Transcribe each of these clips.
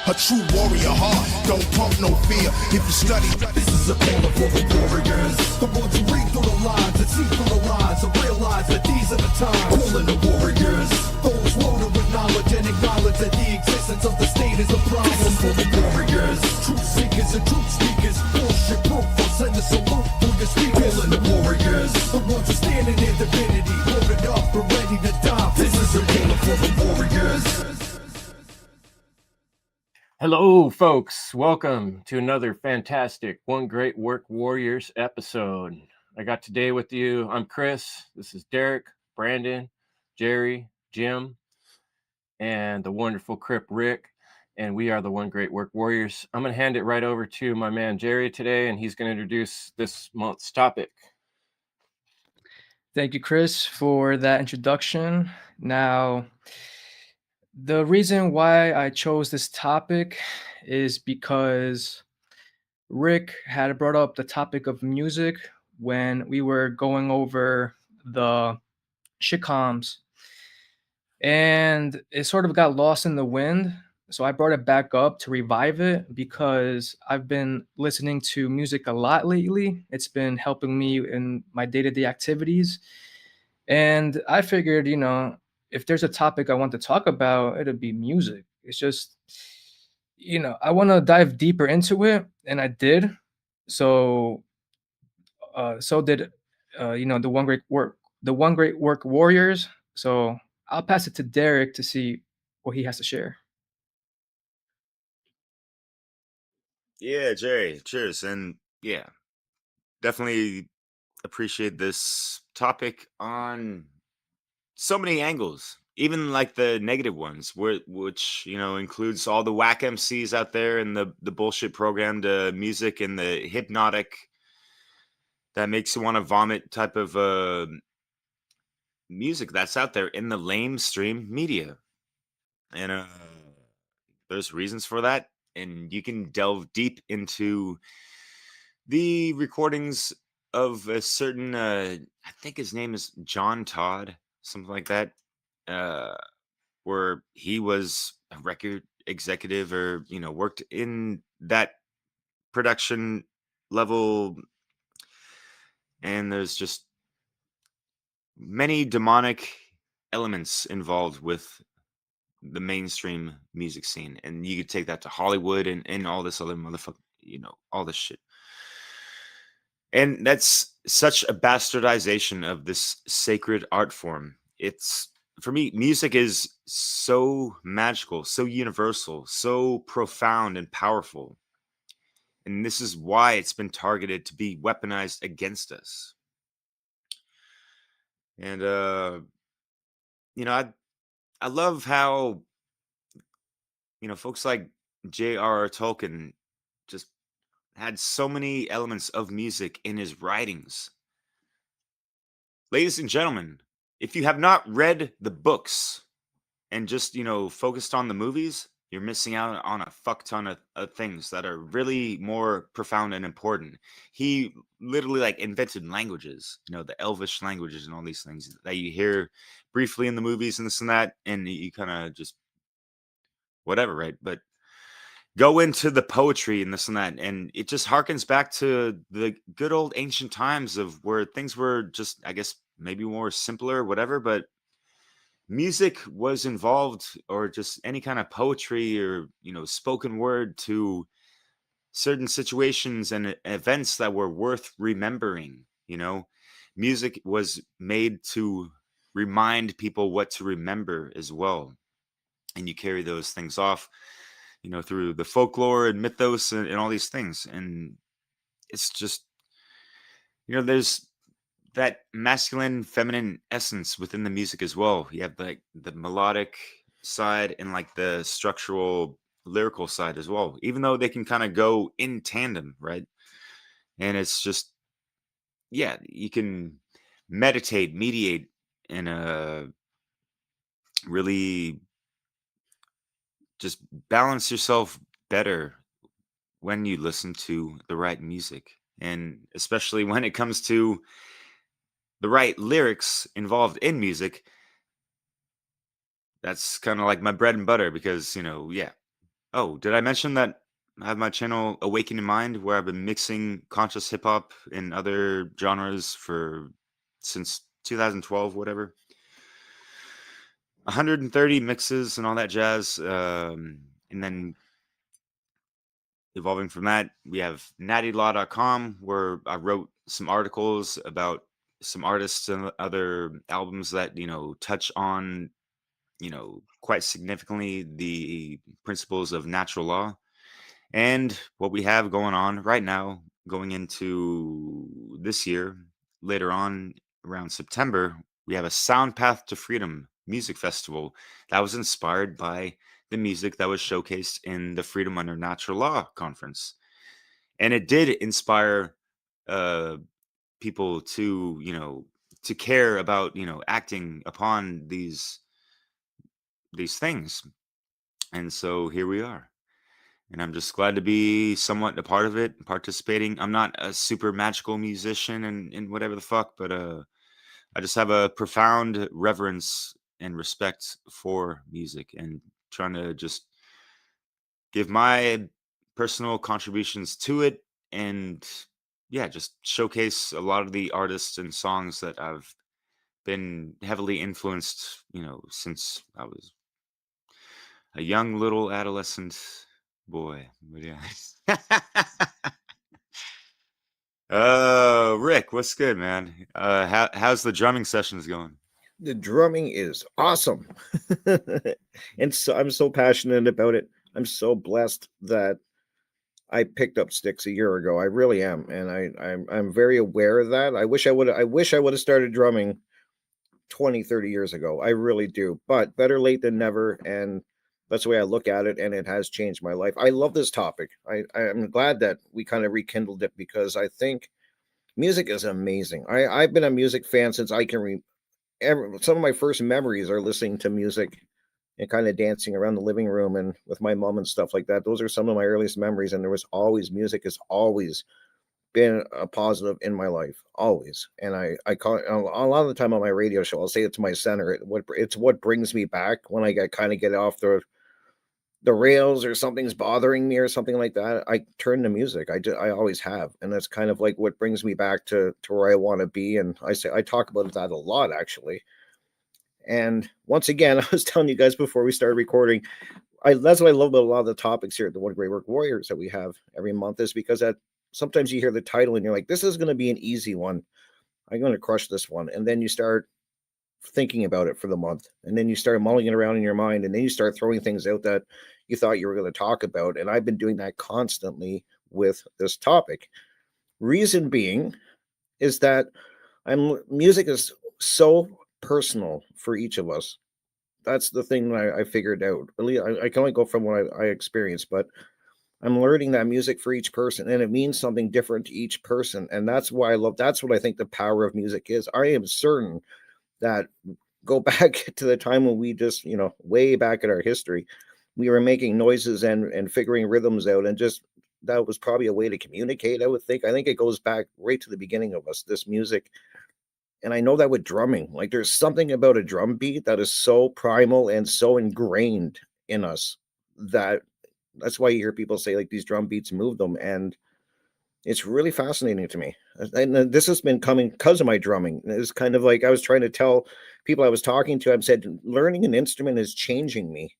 A true warrior heart, don't pump no fear. If you study, this is a corner for the warriors. The ones who read through the lines and see through the lies and realize that these are the times. Calling the warriors, those loaded with knowledge and acknowledge that the existence of the state is a problem. This is for the warriors, truth seekers and truth speakers. Bullshit proof, I'll send a salute through your speakers. Calling the warriors, the ones who stand in their divinity, loaded up and ready to die. This is a corner for the warriors. Hello, folks. Welcome to another fantastic One Great Work Warriors episode. I got today with you. I'm Chris. This is Derek, Brandon, Jerry, Jim, and the wonderful Crip Rick. And we are the One Great Work Warriors. I'm going to hand it right over to my man Jerry today, and he's going to introduce this month's topic. Thank you, Chris, for that introduction. Now, the reason why I chose this topic is because Rick had brought up the topic of music when we were going over the shitcoms, and it sort of got lost in the wind. So I brought it back up to revive it because I've been listening to music a lot lately. It's been helping me in my day-to-day activities. And I figured, if there's a topic I want to talk about, it'd be music. It's just, I want to dive deeper into it, and I did. So, so did, the One Great Work Warriors. So I'll pass it to Derek to see what he has to share. Yeah, Jerry, cheers. And yeah, definitely appreciate this topic on so many angles, even like the negative ones, which includes all the whack MCs out there and the bullshit programmed music and the hypnotic that makes you want to vomit type of music that's out there in the lamestream media. And there's reasons for that, and you can delve deep into the recordings of a certain I think his name is John Todd, something like that, where he was a record executive or worked in that production level, and there's just many demonic elements involved with the mainstream music scene, and you could take that to Hollywood and all this other motherfucker, all this shit. And that's such a bastardization of this sacred art form. It's, for me, music is so magical, so universal, so profound and powerful. And this is why it's been targeted to be weaponized against us. And I love how folks like J.R.R. Tolkien just had so many elements of music in his writings. Ladies and gentlemen, if you have not read the books and just focused on the movies, you're missing out on a fuck ton of things that are really more profound and important. He literally invented languages, the Elvish languages and all these things that you hear briefly in the movies and this and that, and you kind of just whatever, right? But go into the poetry and this and that, and it just harkens back to the good old ancient times of where things were just, I guess, maybe more simpler, whatever, but music was involved, or just any kind of poetry or spoken word to certain situations and events that were worth remembering. Music was made to remind people what to remember as well, and you carry those things off through the folklore and mythos and all these things. And it's just there's that masculine feminine essence within the music as well. You have the melodic side and the structural lyrical side as well, even though they can kind of go in tandem, right? And it's just, yeah, you can mediate in a really just balance yourself better when you listen to the right music, and especially when it comes to the right lyrics involved in music. That's kind of like my bread and butter, because yeah, Oh, did I mention that I have my channel Awakening Mind, where I've been mixing conscious hip hop and other genres for since 2012, whatever. 130 mixes and all that jazz. And then evolving from that, we have nattylaw.com, where I wrote some articles about some artists and other albums that, touch on, quite significantly the principles of natural law. And what we have going on right now, going into this year, later on around September, we have a Sound Path to Freedom music festival that was inspired by the music that was showcased in the Freedom Under Natural Law conference. And it did inspire uh, people to, to care about, acting upon these things. And so here we are. And I'm just glad to be somewhat a part of it, participating. I'm not a super magical musician and whatever the fuck, but I just have a profound reverence and respect for music, and trying to just give my personal contributions to it, and yeah, just showcase a lot of the artists and songs that I've been heavily influenced, since I was a young little adolescent boy. But yeah. Rick, what's good, man? How's the drumming sessions going? The drumming is awesome. And so I'm so passionate about it. I'm so blessed that I picked up sticks a year ago. I really am, and I'm very aware of that. I wish I would have started drumming 20, 30 years ago. I really do. But better late than never, and that's the way I look at it, and it has changed my life. I love this topic. I'm glad that we kind of rekindled it, because I think music is amazing. I've been a music fan since I can some of my first memories are listening to music and kind of dancing around the living room and with my mom and stuff like that. Those are some of my earliest memories, and there was always music has always been a positive in my life, always. And I call it a lot of the time on my radio show, I'll say it's my center. It's what brings me back when I get off the rails, or something's bothering me or something like that. I turn to music. I always have, and that's kind of like what brings me back to where I want to be. And I talk about that a lot, actually. And once again, I was telling you guys before we started recording, that's what I love about a lot of the topics here at the One Great Work Warriors that we have every month, is because that sometimes you hear the title and you're like, this is going to be an easy one. I'm going to crush this one. And then you start thinking about it for the month, and then you start mulling it around in your mind, and then you start throwing things out that you thought you were going to talk about. And I've been doing that constantly with this topic. Reason being is that music is so personal for each of us. That's the thing that I figured out. Really, I can only go from what I experienced, but I'm learning that music for each person, and it means something different to each person. And that's why that's what I think the power of music is. I am certain that, go back to the time when we just, way back in our history, we were making noises and figuring rhythms out, and just that was probably a way to communicate, I would think. I think it goes back right to the beginning of us, this music. And I know that with drumming, like there's something about a drum beat that is so primal and so ingrained in us that's why you hear people say like these drum beats move them. And it's really fascinating to me. And this has been coming because of my drumming. It's kind of like I was trying to tell people I was talking to, I said, learning an instrument is changing me.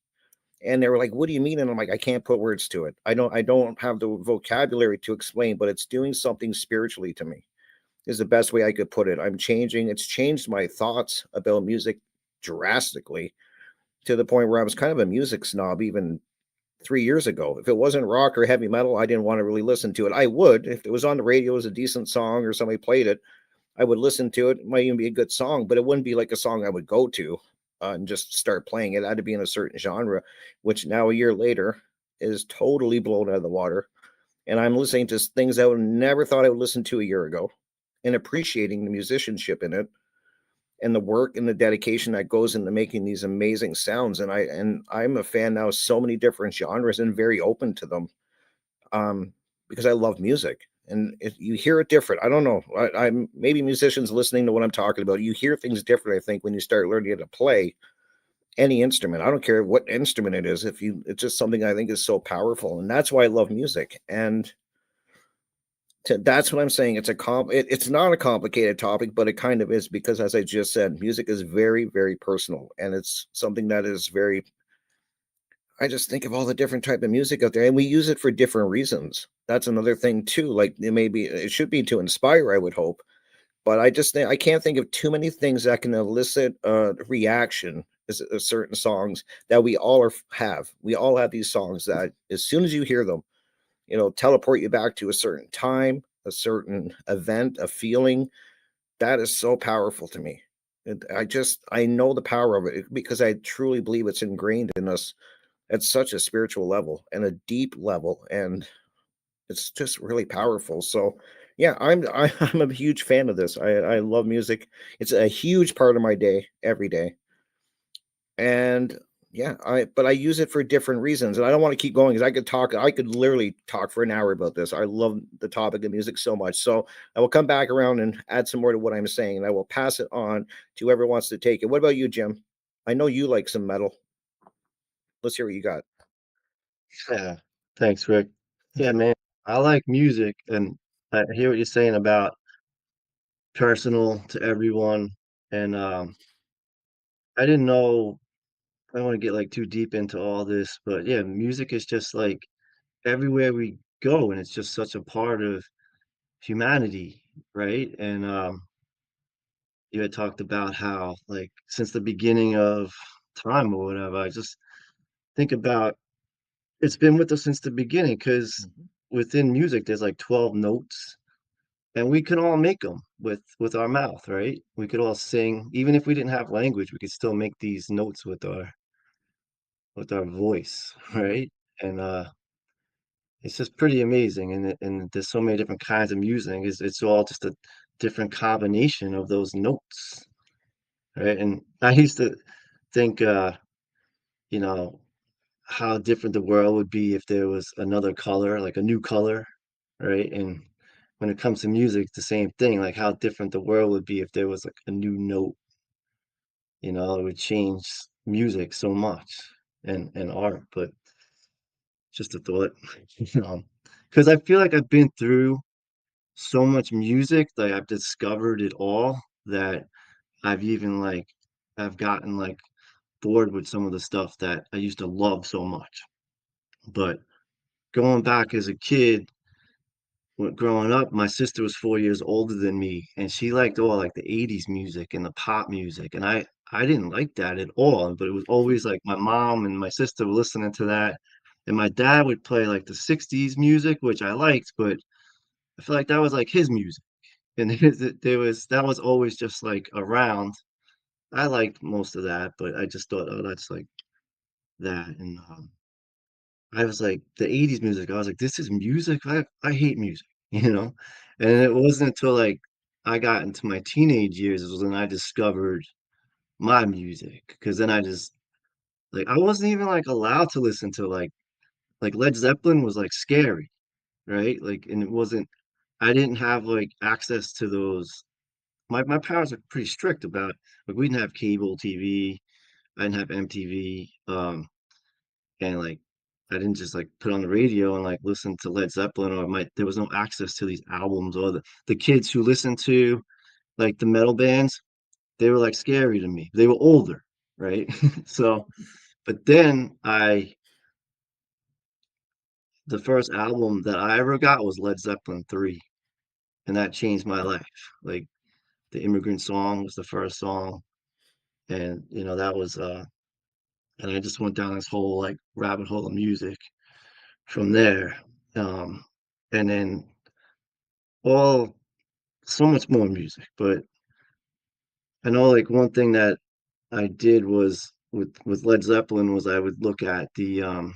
And they were like, what do you mean? And I'm like, I can't put words to it. I don't have the vocabulary to explain, but it's doing something spiritually to me, is the best way I could put it. I'm changing. It's changed my thoughts about music drastically, to the point where I was kind of a music snob even 3 years ago. If it wasn't rock or heavy metal, I didn't want to really listen to it. I would, if it was on the radio as a decent song or somebody played it, I would listen to it. It might even be a good song, but it wouldn't be like a song I would go to and just start playing it. It had to be in a certain genre, which now a year later is totally blown out of the water. And I'm listening to things I would never thought I would listen to a year ago, and appreciating the musicianship in it, and the work and the dedication that goes into making these amazing sounds. And I'm a fan now of so many different genres, and very open to them, because I love music. And you hear it different. I don't know. I'm maybe musicians listening to what I'm talking about. You hear things different, I think, when you start learning how to play. any instrument. I don't care what instrument it is. It's just something I think is so powerful, and that's why I love music. And that's what I'm saying. It's not a complicated topic, but it kind of is because, as I just said, music is very, very personal, and it's something that is very. I just think of all the different type of music out there, and we use it for different reasons. That's another thing too. Like it should be to inspire, I would hope, but I just think I can't think of too many things that can elicit a reaction as certain songs that have. We all have these songs that as soon as you hear them, teleport you back to a certain time, a certain event, a feeling. That is so powerful to me. I know the power of it because I truly believe it's ingrained in us at such a spiritual level and a deep level, and it's just really powerful. So yeah, I'm a huge fan of this. I love music. It's a huge part of my day every day. And yeah, I use it for different reasons. And I don't want to keep going because I could literally talk for an hour about this. I love the topic of music so much. So I will come back around and add some more to what I'm saying, and I will pass it on to whoever wants to take it. What about you, Jim? I know you like some metal. Let's hear what you got. Yeah. Thanks, Rick. Yeah, man. I like music, and I hear what you're saying about personal to everyone. And I didn't know I don't want to get like too deep into all this, but yeah, music is just like everywhere we go, and it's just such a part of humanity, right? And you had talked about how like since the beginning of time or whatever, I just think about it's been with us since the beginning because within music there's like 12 notes, and we can all make them with our mouth, right? We could all sing even if we didn't have language. We could still make these notes with our voice, right? And it's just pretty amazing, and there's so many different kinds of music. It's all just a different combination of those notes, right? And I used to think, you know, how different the world would be if there was another color, like a new color, right? And when it comes to music, it's the same thing, like how different the world would be if there was like a new note, it would change music so much and art, but just a thought, because I feel like I've been through so much music, like I've discovered it all that I've even like I've gotten like bored with some of the stuff that I used to love so much. But going back as a kid, when growing up, my sister was 4 years older than me, and she liked all like the 80s music and the pop music. And I didn't like that at all. But it was always like my mom and my sister were listening to that. And my dad would play like the 60s music, which I liked, but I feel like that was like his music. And that was always just like around. I liked most of that, but I just thought, oh, that's like that. And I was like, the 80s music, I was like, this is music. I hate music, you know? And it wasn't until like I got into my teenage years is when I discovered my music. Cause then I just like I wasn't even like allowed to listen to like Led Zeppelin was like scary, right? Like and it wasn't I didn't have like access to those. My parents are pretty strict about like we didn't have cable TV, I didn't have MTV, and like I didn't just like put on the radio and like listen to Led Zeppelin or my there was no access to these albums or the kids who listened to like the metal bands, they were like scary to me. They were older, right? So, but then I the first album that I ever got was Led Zeppelin 3, and that changed my life. Like the Immigrant Song was the first song, and that was and I just went down this whole like rabbit hole of music from there. Um, and then all so much more music. But I know like one thing that I did was with Led Zeppelin was I would look at the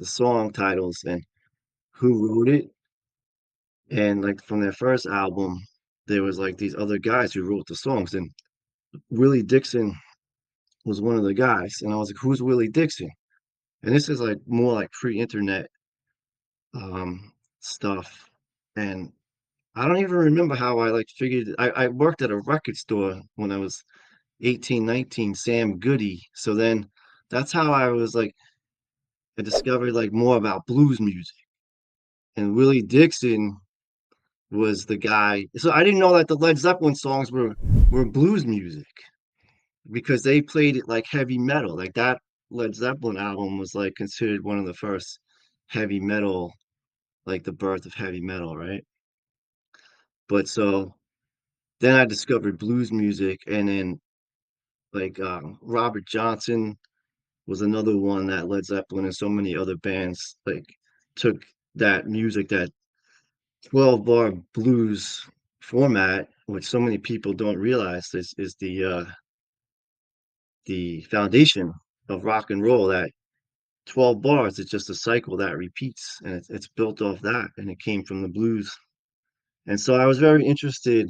song titles and who wrote it. And like from their first album, there was like these other guys who wrote the songs, and Willie Dixon was one of the guys. And I was like, who's Willie Dixon? And this is like more like pre-internet stuff. And I don't even remember how I like figured I worked at a record store when I was 18, 19, Sam Goody. So then that's how I was like, I discovered like more about blues music. And Willie Dixon was the guy. So I didn't know that the Led Zeppelin songs were blues music because they played it like heavy metal. Like that Led Zeppelin album was like considered one of the first heavy metal, like the birth of heavy metal, right? But so then I discovered blues music, and then like Robert Johnson was another one that Led Zeppelin and so many other bands like took that music, that 12 bar blues format, which so many people don't realize is the foundation of rock and roll. That 12 bars is just a cycle that repeats, and it's built off that, and it came from the blues. And so I was very interested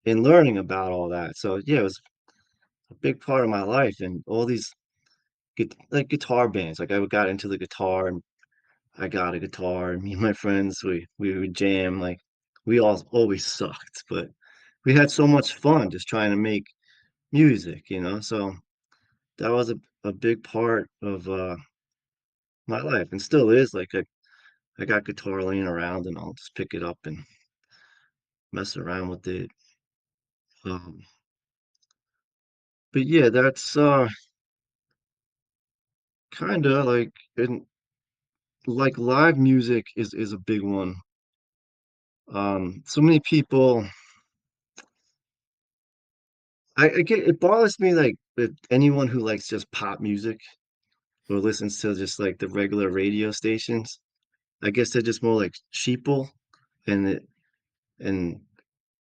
in learning about all that. So yeah, it was a big part of my life, and all these like guitar bands. Like I got into the guitar, and I got a guitar, and me and my friends we would jam. Like we all always sucked, but we had so much fun just trying to make music, you know. So that was a big part of my life, and still is. Like I got guitar laying around, and I'll just pick it up and mess around with it. Um, but yeah, that's kind of like, and like live music is a big one. So many people, I get it bothers me like that anyone who likes just pop music or listens to just like the regular radio stations. I guess they're just more like sheeple, and and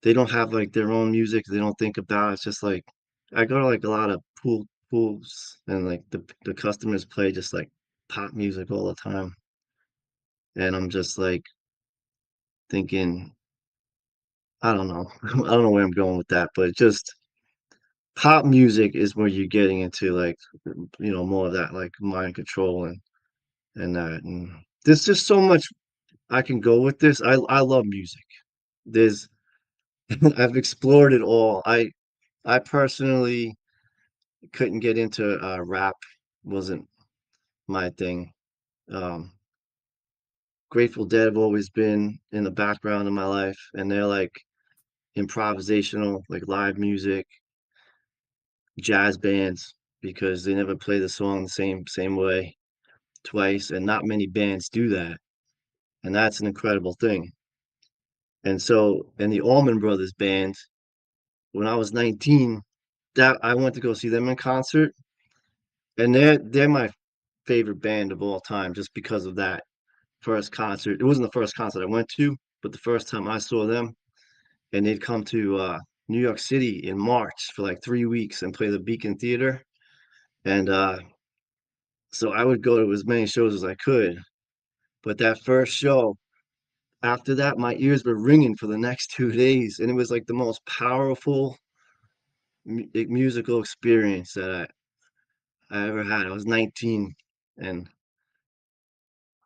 they don't have like their own music. They don't think about it. It's just like I go to like a lot of pools, and like the customers play just like pop music all the time, and I'm just like thinking, I don't know, I don't know where I'm going with that, but just pop music is where you're getting into like more of that like mind control and that, and there's just so much I can go with this. I love music. There's I've explored it all. I personally couldn't get into rap, wasn't my thing. Um, Grateful Dead have always been in the background of my life, and they're like improvisational, like live music, jazz bands, because they never play the song the same way twice, and not many bands do that, and that's an incredible thing. And so, in the Allman Brothers band, when I was 19, that I went to go see them in concert, and they're my favorite band of all time just because of that first concert. It wasn't the first concert I went to, but the first time I saw them, and they'd come to New York City in March for like 3 weeks and play the Beacon Theater. And so I would go to as many shows as I could. But that first show, after that, my ears were ringing for the next 2 days. And it was like the most powerful musical experience that I ever had. I was 19, and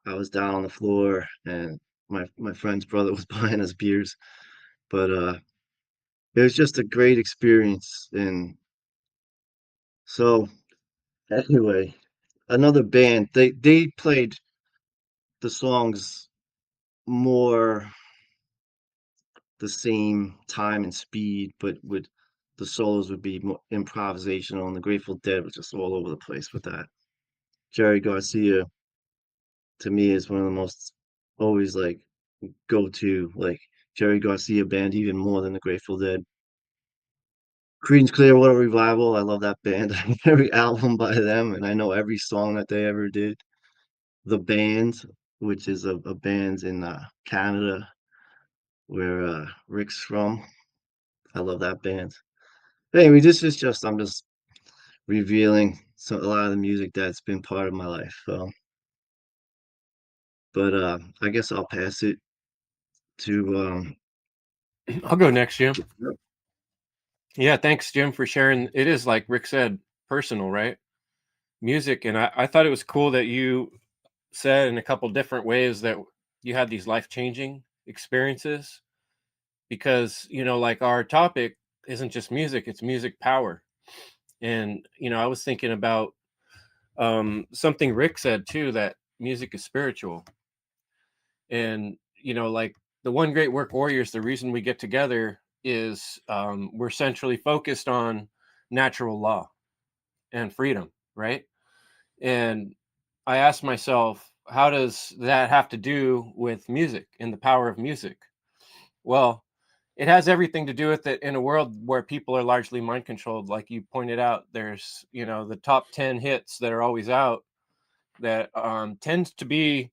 I was down on the floor, and my friend's brother was buying us beers. But it was just a great experience. And so anyway, another band, they played the songs more the same time and speed, but would the solos would be more improvisational, and the Grateful Dead was just all over the place with that. Jerry Garcia to me is one of the most always like go to like Jerry Garcia band even more than the Grateful Dead. Creedence Clearwater Revival, I love that band. I have every album by them, and I know every song that they ever did. The Band, which is a band in Canada where Rick's from. I love that band. Anyway, this is just I'm just revealing a lot of the music that's been part of my life. So, but I guess I'll pass it to I'll go next, Jim. Yeah, thanks, Jim, for sharing. It is like Rick said, personal, right? Music. And I thought it was cool that you said in a couple different ways that you had these life-changing experiences, because, like our topic isn't just music, it's music power. And, I was thinking about something Rick said too, that music is spiritual. And, like the One Great Work Warriors, the reason we get together is we're centrally focused on natural law and freedom, right? And I asked myself, how does that have to do with music and the power of music? Well, it has everything to do with it in a world where people are largely mind controlled. Like you pointed out, there's, the top 10 hits that are always out that tends to be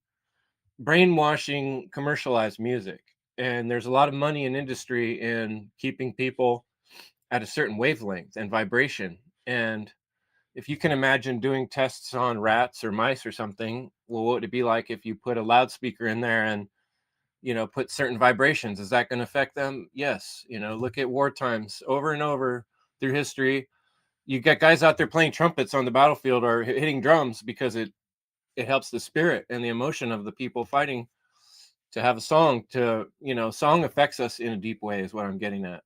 brainwashing commercialized music. And there's a lot of money in industry in keeping people at a certain wavelength and vibration. And if you can imagine doing tests on rats or mice or something, well, what would it be like if you put a loudspeaker in there and, put certain vibrations? Is that going to affect them? Yes. Look at war times over and over through history. You get guys out there playing trumpets on the battlefield or hitting drums because it helps the spirit and the emotion of the people fighting to have a song to, song affects us in a deep way is what I'm getting at.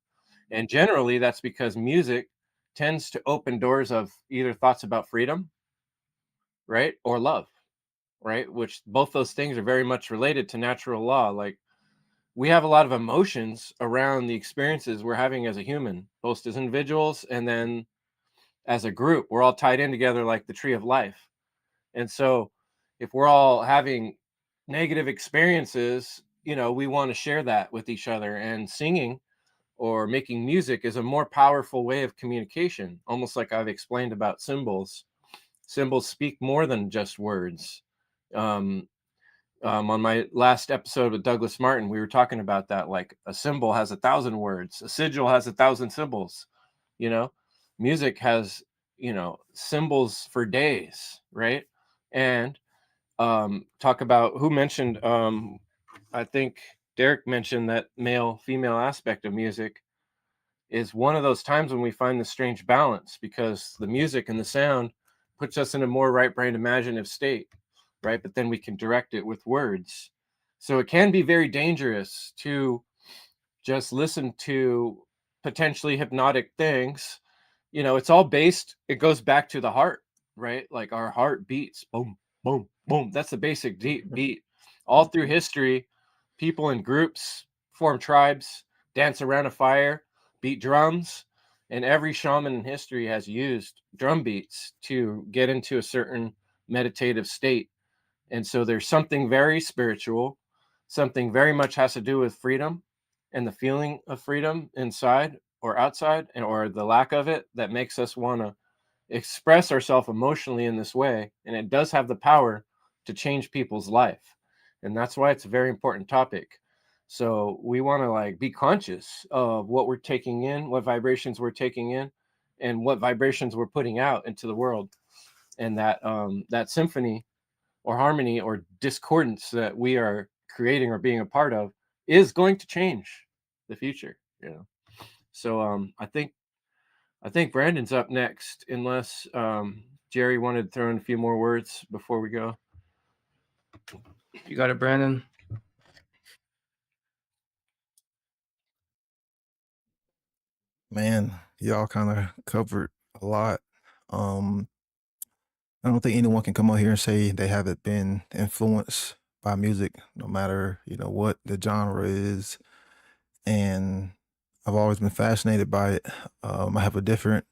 And generally that's because music tends to open doors of either thoughts about freedom, right? Or love, right? Which both those things are very much related to natural law. Like we have a lot of emotions around the experiences we're having as a human, both as individuals and then as a group. We're all tied in together like the tree of life. And so if we're all having negative experiences, we want to share that with each other. And singing or making music is a more powerful way of communication, almost like I've explained about symbols. Symbols speak more than just words. On my last episode with Douglas Martin, we were talking about that. Like a symbol has 1,000 words, a sigil has 1,000 symbols. Music has, symbols for days, right? And talk about who mentioned, I think Derek mentioned that male female aspect of music is one of those times when we find the strange balance, because the music and the sound puts us in a more right brain imaginative state, right? But then we can direct it with words. So it can be very dangerous to just listen to potentially hypnotic things. It's all based, it goes back to the heart, right? Like our heart beats boom, boom, boom. That's the basic deep beat. All through history, people in groups form tribes, dance around a fire, beat drums, and every shaman in history has used drum beats to get into a certain meditative state. And so there's something very spiritual, something very much has to do with freedom and the feeling of freedom inside or outside, or the lack of it, that makes us want to express ourselves emotionally in this way. And it does have the power to change people's life. And that's why it's a very important topic. So we want to be conscious of what we're taking in, what vibrations we're taking in, and what vibrations we're putting out into the world. And that symphony or harmony or discordance that we are creating or being a part of is going to change the future. So I think Brandon's up next, unless Jerry wanted to throw in a few more words before we go. You got it, Brandon. Man, y'all kind of covered a lot. I don't think anyone can come out here and say they haven't been influenced by music, no matter, what the genre is. And I've always been fascinated by it. I have a different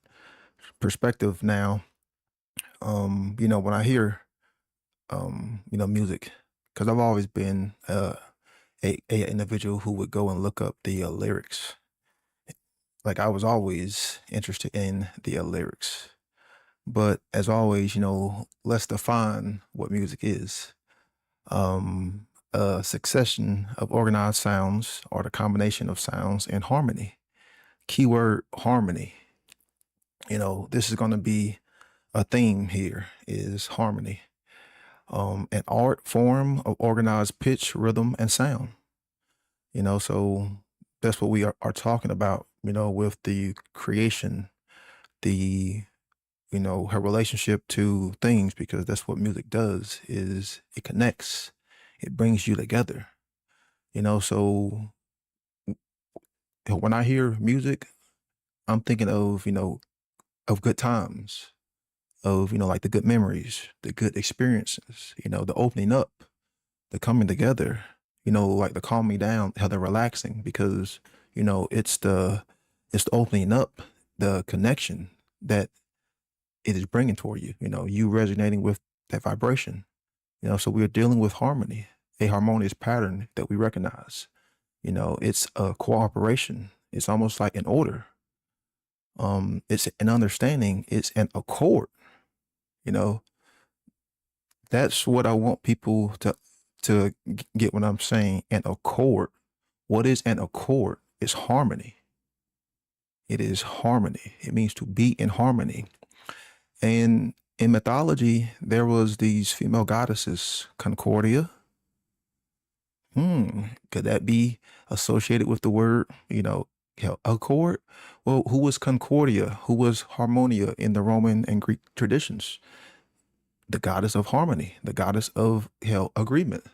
perspective now. When I hear, music, because I've always been a individual who would go and look up the lyrics. Like I was always interested in the lyrics. But as always, let's define what music is. A succession of organized sounds or the combination of sounds in harmony. Keyword harmony. This is going to be a theme here is harmony. An art form of organized pitch, rhythm, and sound. So that's what we are talking about, with the creation, the her relationship to things, because that's what music does, is it connects, it brings you together. So when I hear music, I'm thinking of, of good times, of, like the good memories, the good experiences, the opening up, the coming together, like the calming down, how they're relaxing, because, it's the opening up, the connection that it is bringing toward you, you resonating with that vibration, so we're dealing with harmony, a harmonious pattern that we recognize, it's a cooperation. It's almost like an order. It's an understanding. It's an accord, you know, that's what I want people to get when I'm saying an accord. What is an accord? It's harmony. It is harmony. It means to be in harmony. And in mythology, there was these female goddesses, Concordia. Could that be associated with the word, accord? Well, who was Concordia? Who was Harmonia in the Roman and Greek traditions? The goddess of harmony, the goddess of agreement.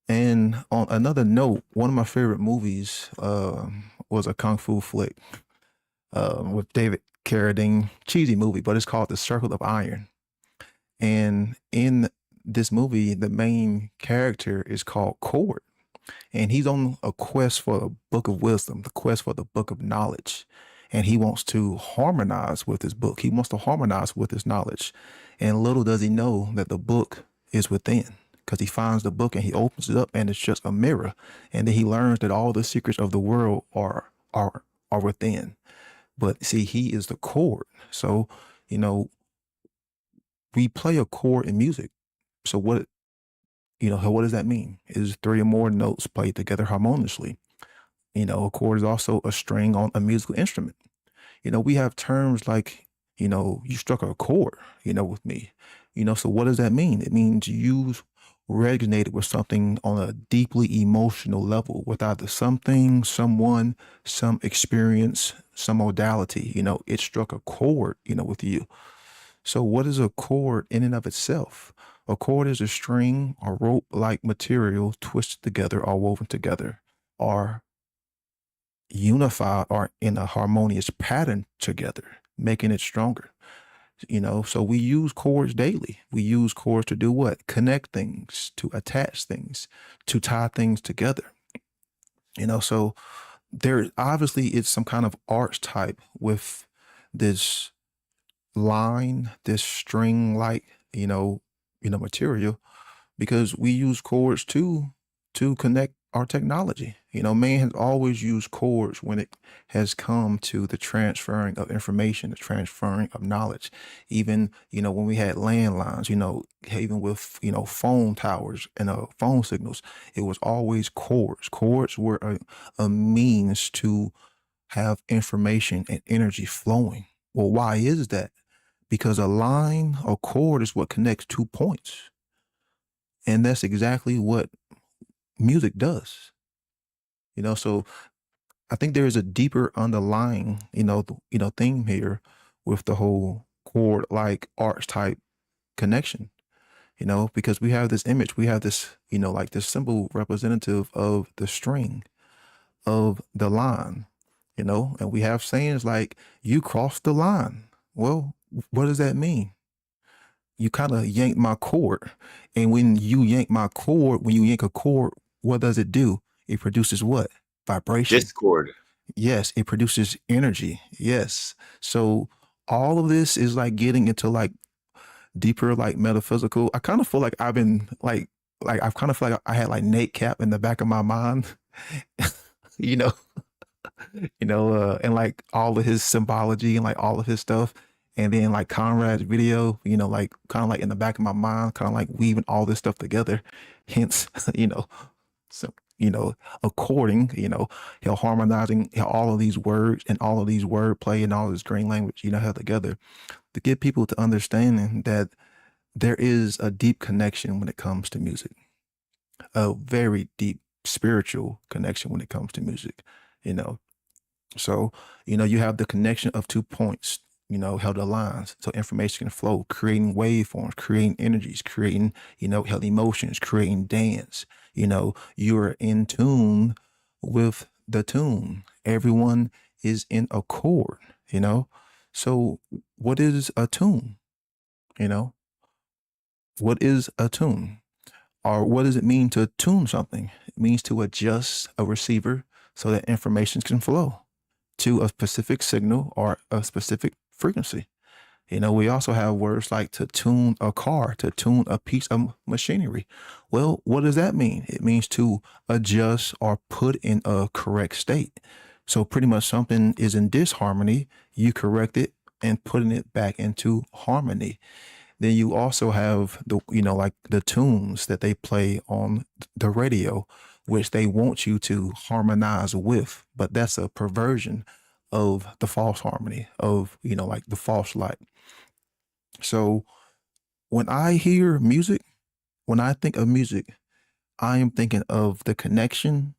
And on another note, one of my favorite movies was a kung fu flick with David Carradine, cheesy movie, but it's called The Circle of Iron. And in this movie, the main character is called Cord, and he's on a quest for the book of wisdom, the quest for the book of knowledge. And he wants to harmonize with his book. He wants to harmonize with his knowledge. And little does he know that the book is within, because he finds the book and he opens it up and it's just a mirror. And then he learns that all the secrets of the world are within. But see, he is the chord. So, we play a chord in music. So what does that mean? Is 3 or more notes played together harmoniously. A chord is also a string on a musical instrument. We have terms like, you struck a chord, with me. So what does that mean? It means you resonated with something on a deeply emotional level with either something, someone, some experience, some modality. It struck a chord, with you. So what is a chord in and of itself? A chord is a string or rope-like material twisted together or woven together or unified or in a harmonious pattern together, making it stronger. So we use chords daily. We use chords to do what? Connect things, to attach things, to tie things together. So there obviously it's some kind of arts type with this line, this string like, material, because we use chords to connect our technology. Man has always used chords when it has come to the transferring of information, the transferring of knowledge. Even, when we had landlines, even with, phone towers and phone signals, it was always chords. Chords were a means to have information and energy flowing. Well, why is that? Because a line or chord is what connects 2 points. And that's exactly what music does. So I think there is a deeper underlying, theme here with the whole chord like arts type connection, because we have this image, we have this, like this symbol representative of the string of the line, and we have sayings like, you crossed the line. Well, what does that mean? You kind of yank my cord. And when you yank my cord, when you yank a cord, what does it do? It produces what? Vibration. Discord. Yes, it produces energy. Yes. So all of this is like getting into like deeper, like metaphysical. I kind of feel like I've been like I kind of feel like I had like Nate Cap in the back of my mind, you know, and like all of his symbology and like all of his stuff. And then like Conrad's video, like kind of like in the back of my mind, kind of like weaving all this stuff together. Hence, so, according, he'll harmonizing all of these words and all of these wordplay and all this green language, held together to get people to understanding that there is a deep connection when it comes to music, a very deep spiritual connection when it comes to music, So, you have the connection of 2 points, held lines, so information can flow, creating waveforms, creating energies, creating, held emotions, creating dance. You're in tune with the tune. Everyone is in accord, So what is a tune? You know, what is a tune? Or what does it mean to tune something? It means to adjust a receiver so that information can flow to a specific signal or a specific frequency. You know, we also have words like to tune a car, to tune a piece of machinery. Well, what does that mean? It means to adjust or put in a correct state. So pretty much something is in disharmony, you correct it and putting it back into harmony. Then you also have the, like the tunes that they play on the radio, which they want you to harmonize with, but that's a perversion of the false harmony of, like the false light. So when I hear music, when I think of music, I am thinking of the connection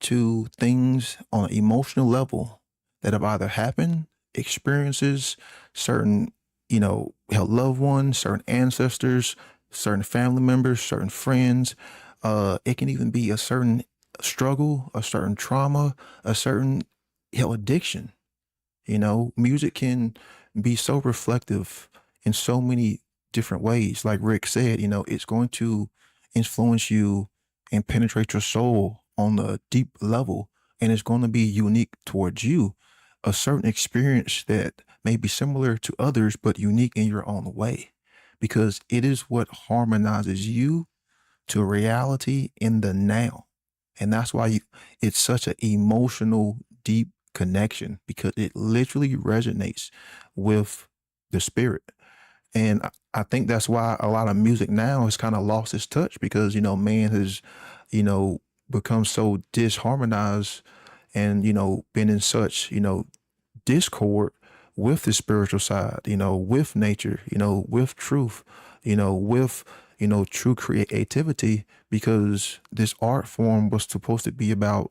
to things on an emotional level that have either happened, experiences, certain, loved ones, certain ancestors, certain family members, certain friends. It can even be a certain struggle, a certain trauma, a certain, addiction. Music can be so reflective in so many different ways. Like Rick said, it's going to influence you and penetrate your soul on a deep level, and it's going to be unique towards you. A certain experience that may be similar to others, but unique in your own way, because it is what harmonizes you to reality in the now. And that's why it's such an emotional, deep connection, because it literally resonates with the spirit. And I think that's why a lot of music now has kind of lost its touch, because, man has, become so disharmonized and, been in such, discord with the spiritual side, with nature, with truth, with, true creativity, because this art form was supposed to be about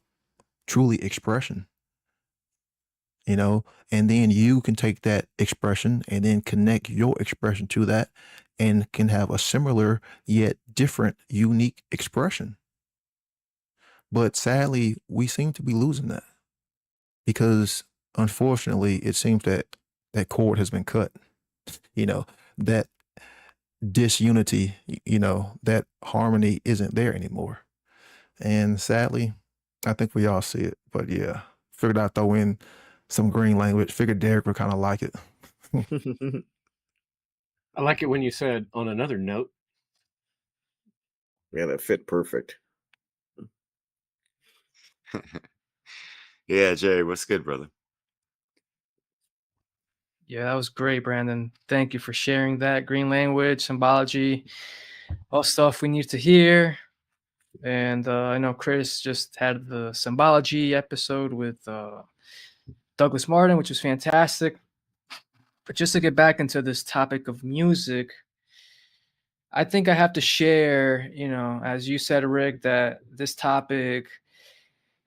truly expression, and then you can take that expression and then connect your expression to that and can have a similar yet different, unique expression. But sadly, we seem to be losing that, because unfortunately, it seems that that cord has been cut, that disunity, that harmony isn't there anymore. And sadly, I think we all see it. But yeah, figured I'd throw in some green language. Figured Derek would kind of like it. I like it when you said on another note. Yeah, that fit perfect. Yeah, Jerry, what's good, brother? Yeah, that was great, Brandon. Thank you for sharing that. Green language, symbology, all stuff we need to hear. And I know Chris just had the symbology episode with Douglas Martin, which was fantastic. But just to get back into this topic of music, I think I have to share, as you said, Rick, that this topic,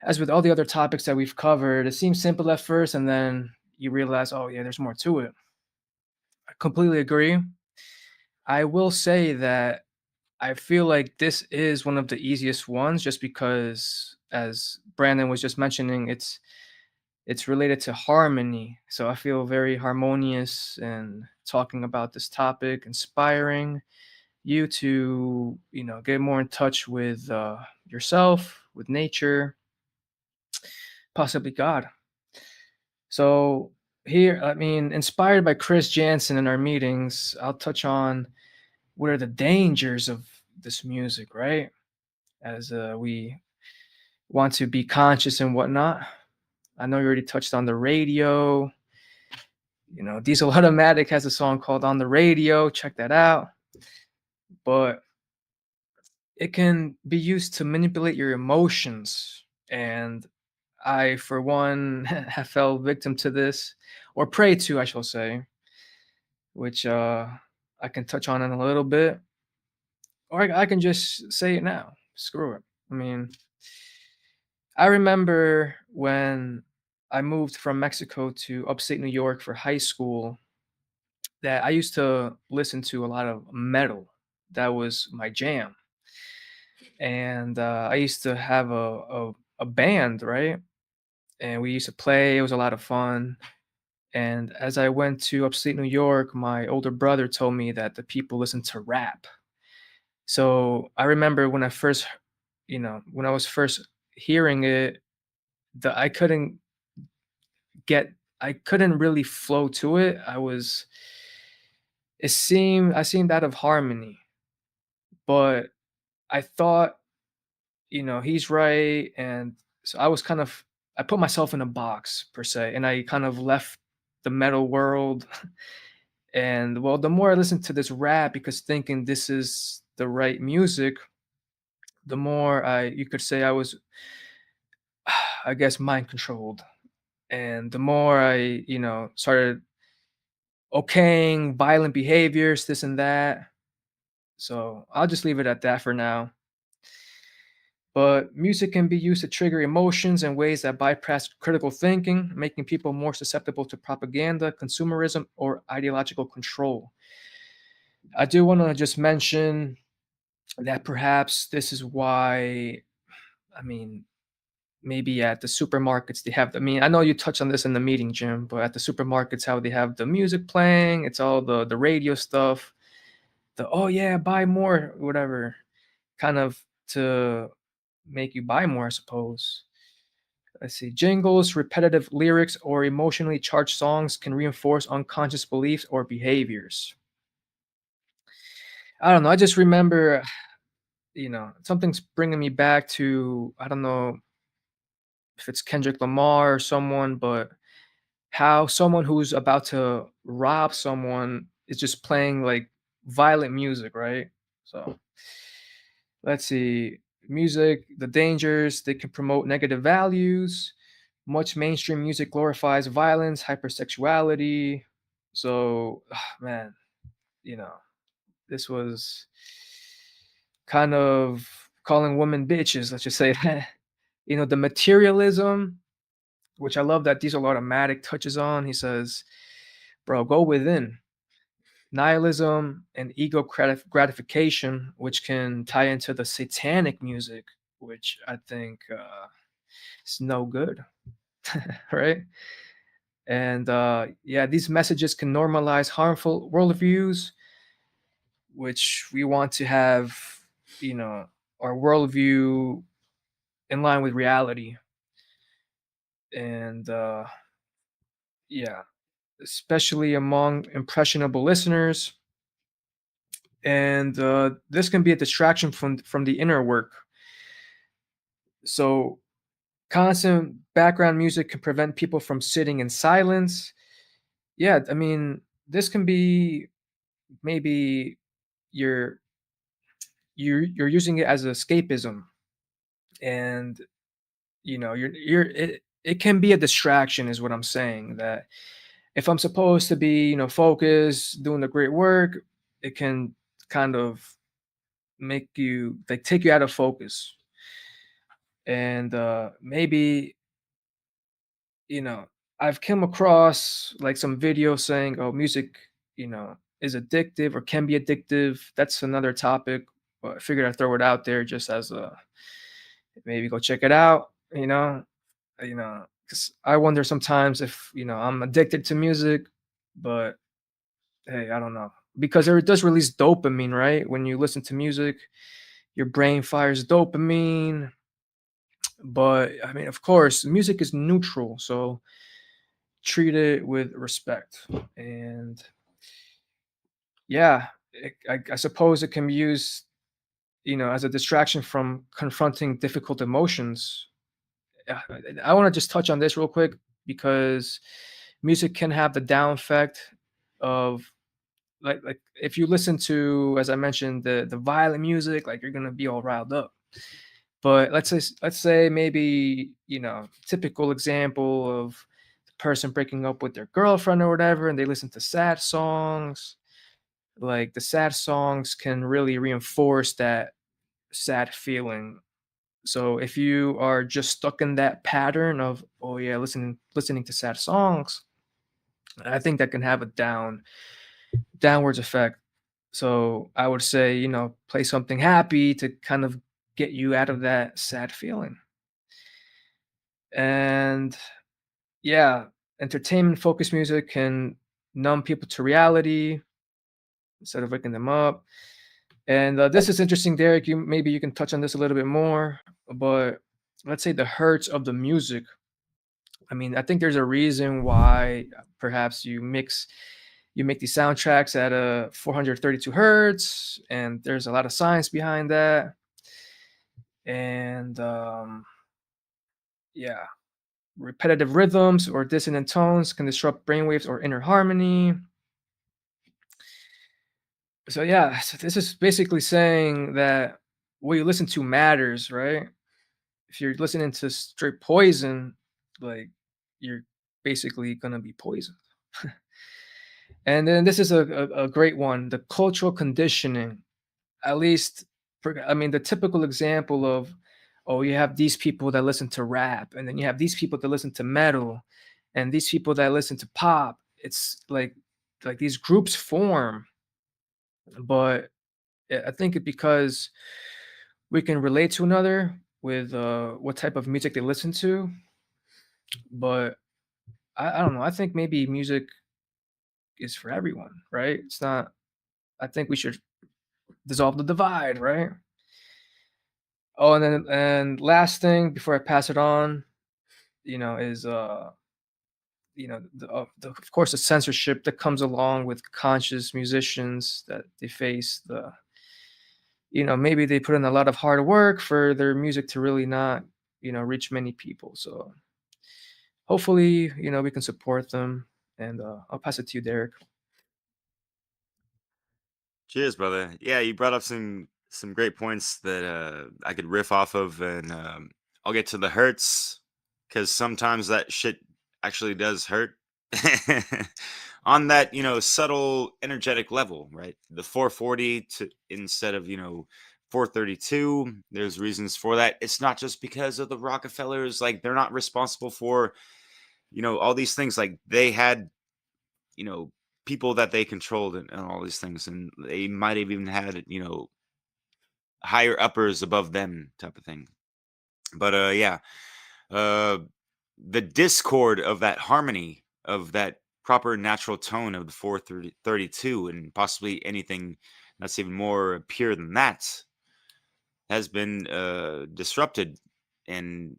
as with all the other topics that we've covered, it seems simple at first, and then you realize, oh, yeah, there's more to it. I completely agree. I will say that I feel like this is one of the easiest ones, just because, as Brandon was just mentioning, it's related to harmony. So I feel very harmonious and talking about this topic, inspiring you to, get more in touch with yourself, with nature, possibly God. So here, inspired by Chris Jansen in our meetings, I'll touch on what are the dangers of this music, right? As we want to be conscious and whatnot. I know you already touched on the radio. Diesel Automatic has a song called On the Radio. Check that out. But it can be used to manipulate your emotions. And I, for one, have fell victim to this, or prey to, I shall say, which I can touch on in a little bit. Or I can just say it now. Screw it. I remember when I moved from Mexico to upstate New York for high school, that I used to listen to a lot of metal. That was my jam. And I used to have a band, right? And we used to play. It was a lot of fun. And as I went to upstate New York, my older brother told me that the people listen to rap. So I remember when I first, when I was first hearing it, the get I couldn't really flow to it. I seemed out of harmony, but I thought, he's right. And so I put myself in a box per se, and I kind of left the metal world. And well, the more I listened to this rap, because thinking this is the right music, the more you could say I was, I guess, mind controlled. And the more I, started okaying violent behaviors, this and that. So I'll just leave it at that for now. But music can be used to trigger emotions in ways that bypass critical thinking, making people more susceptible to propaganda, consumerism, or ideological control. I do want to just mention that perhaps this is why, I mean, maybe at the supermarkets they have, I mean, I know you touched on this in the meeting, Jim, but at the supermarkets, how they have the music playing, it's all the radio stuff, oh yeah, buy more, whatever, kind of to make you buy more, I suppose. Let's see. Jingles, repetitive lyrics, or emotionally charged songs can reinforce unconscious beliefs or behaviors. I don't know. I just remember, something's bringing me back to, I don't know if it's Kendrick Lamar or someone, but how someone who's about to rob someone is just playing like violent music, right? So let's see. Music, the dangers, they can promote negative values. Much mainstream music glorifies violence, hypersexuality. So, man, you know, this was kind of calling women bitches, let's just say that. The materialism, which I love that Diesel Automatic touches on. He says, bro, go within. Nihilism and ego gratification, which can tie into the satanic music, which I think is no good, right? And yeah, these messages can normalize harmful worldviews, which we want to have, our worldview in line with reality. And yeah, especially among impressionable listeners. And this can be a distraction from the inner work. So constant background music can prevent people from sitting in silence. Yeah, I mean, this can be maybe you're you're using it as escapism, and it can be a distraction, is what I'm saying. That if I'm supposed to be, focused, doing the great work, it can kind of make you like take you out of focus. And maybe, I've come across like some videos saying, oh, music, is addictive or can be addictive. That's another topic, but I figured I'd throw it out there just as a maybe go check it out, because I wonder sometimes if, I'm addicted to music, but hey, I don't know. Because it does release dopamine, right? When you listen to music, your brain fires dopamine. But I mean, of course, music is neutral, so treat it with respect. And yeah, I suppose it can be used, as a distraction from confronting difficult emotions. I want to just touch on this real quick because music can have the down effect of like if you listen to, as I mentioned, the violent music, like you're gonna be all riled up. But let's say maybe, typical example of the person breaking up with their girlfriend or whatever, and they listen to sad songs. Like the sad songs can really reinforce that sad feeling. So if you are just stuck in that pattern of, oh yeah, listening to sad songs, I think that can have a downwards effect. So I would say, play something happy to kind of get you out of that sad feeling. And yeah, entertainment focused music can numb people to reality instead of waking them up. And this is interesting, Derek. Maybe you can touch on this a little bit more. But let's say the hertz of the music. I mean, I think there's a reason why perhaps you make these soundtracks at a 432 hertz, and there's a lot of science behind that. And yeah, repetitive rhythms or dissonant tones can disrupt brainwaves or inner harmony. So yeah, so this is basically saying that what you listen to matters, right? If you're listening to straight poison, like you're basically gonna be poisoned. And then this is a great one, the cultural conditioning. At least, I mean, the typical example of, oh, you have these people that listen to rap, and then you have these people that listen to metal, and these people that listen to pop. It's like these groups form, but I think it because we can relate to another with what type of music they listen to. But I don't know. I think maybe music is for everyone, right? It's not. I think we should dissolve the divide, right? Oh, and last thing before I pass it on, is of course the censorship that comes along with conscious musicians that they face. Maybe they put in a lot of hard work for their music to really not reach many people. So hopefully we can support them. And I'll pass it to you, Derek. Cheers, brother. Yeah, you brought up some great points that I could riff off of, and I'll get to the hurts because sometimes that shit actually does hurt on that subtle energetic level, right? The 440 to instead of 432. There's reasons for that. It's not just because of the Rockefellers, like they're not responsible for all these things. Like they had people that they controlled and all these things, and they might have even had higher uppers above them type of thing. But yeah, the discord of that harmony of that proper natural tone of the 432 and possibly anything that's even more pure than that has been disrupted. And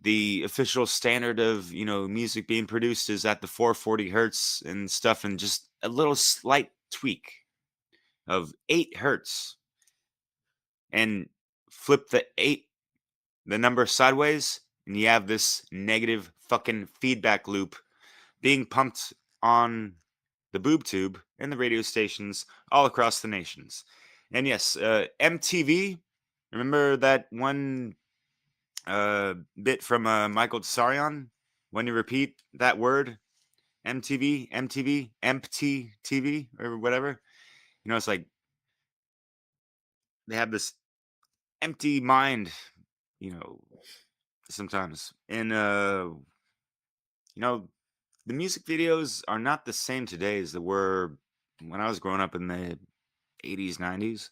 the official standard of music being produced is at the 440 hertz and stuff, and just a little slight tweak of 8 hertz and flip the number sideways, and you have this negative fucking feedback loop being pumped on the boob tube and the radio stations all across the nations. And yes, MTV, remember that one bit from Michael Tsarion, when you repeat that word, MTV, empty TV, or whatever. It's like they have this empty mind, sometimes. And the music videos are not the same today as they were when I was growing up in the 80s, 90s.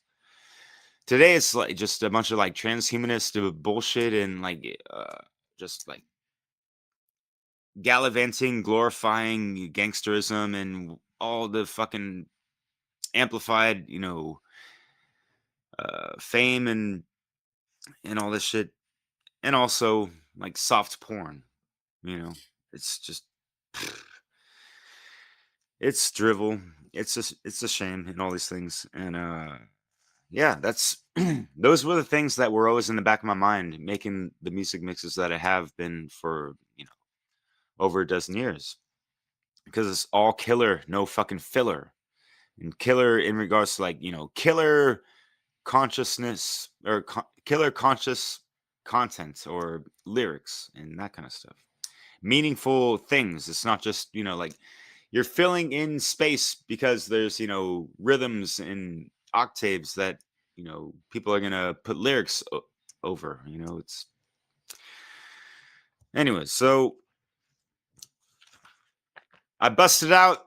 Today it's like just a bunch of like transhumanist bullshit and like just like gallivanting, glorifying gangsterism and all the fucking amplified, fame and all this shit, and also like soft porn. It's just it's drivel. It's a shame and all these things. And yeah, that's those were the things that were always in the back of my mind, making the music mixes that I have been for over a dozen years, because it's all killer, no fucking filler. And killer in regards to like killer consciousness or killer conscious content or lyrics and that kind of stuff, meaningful things. It's not just like you're filling in space because there's rhythms and octaves that people are gonna put lyrics over. It's anyway. So I busted out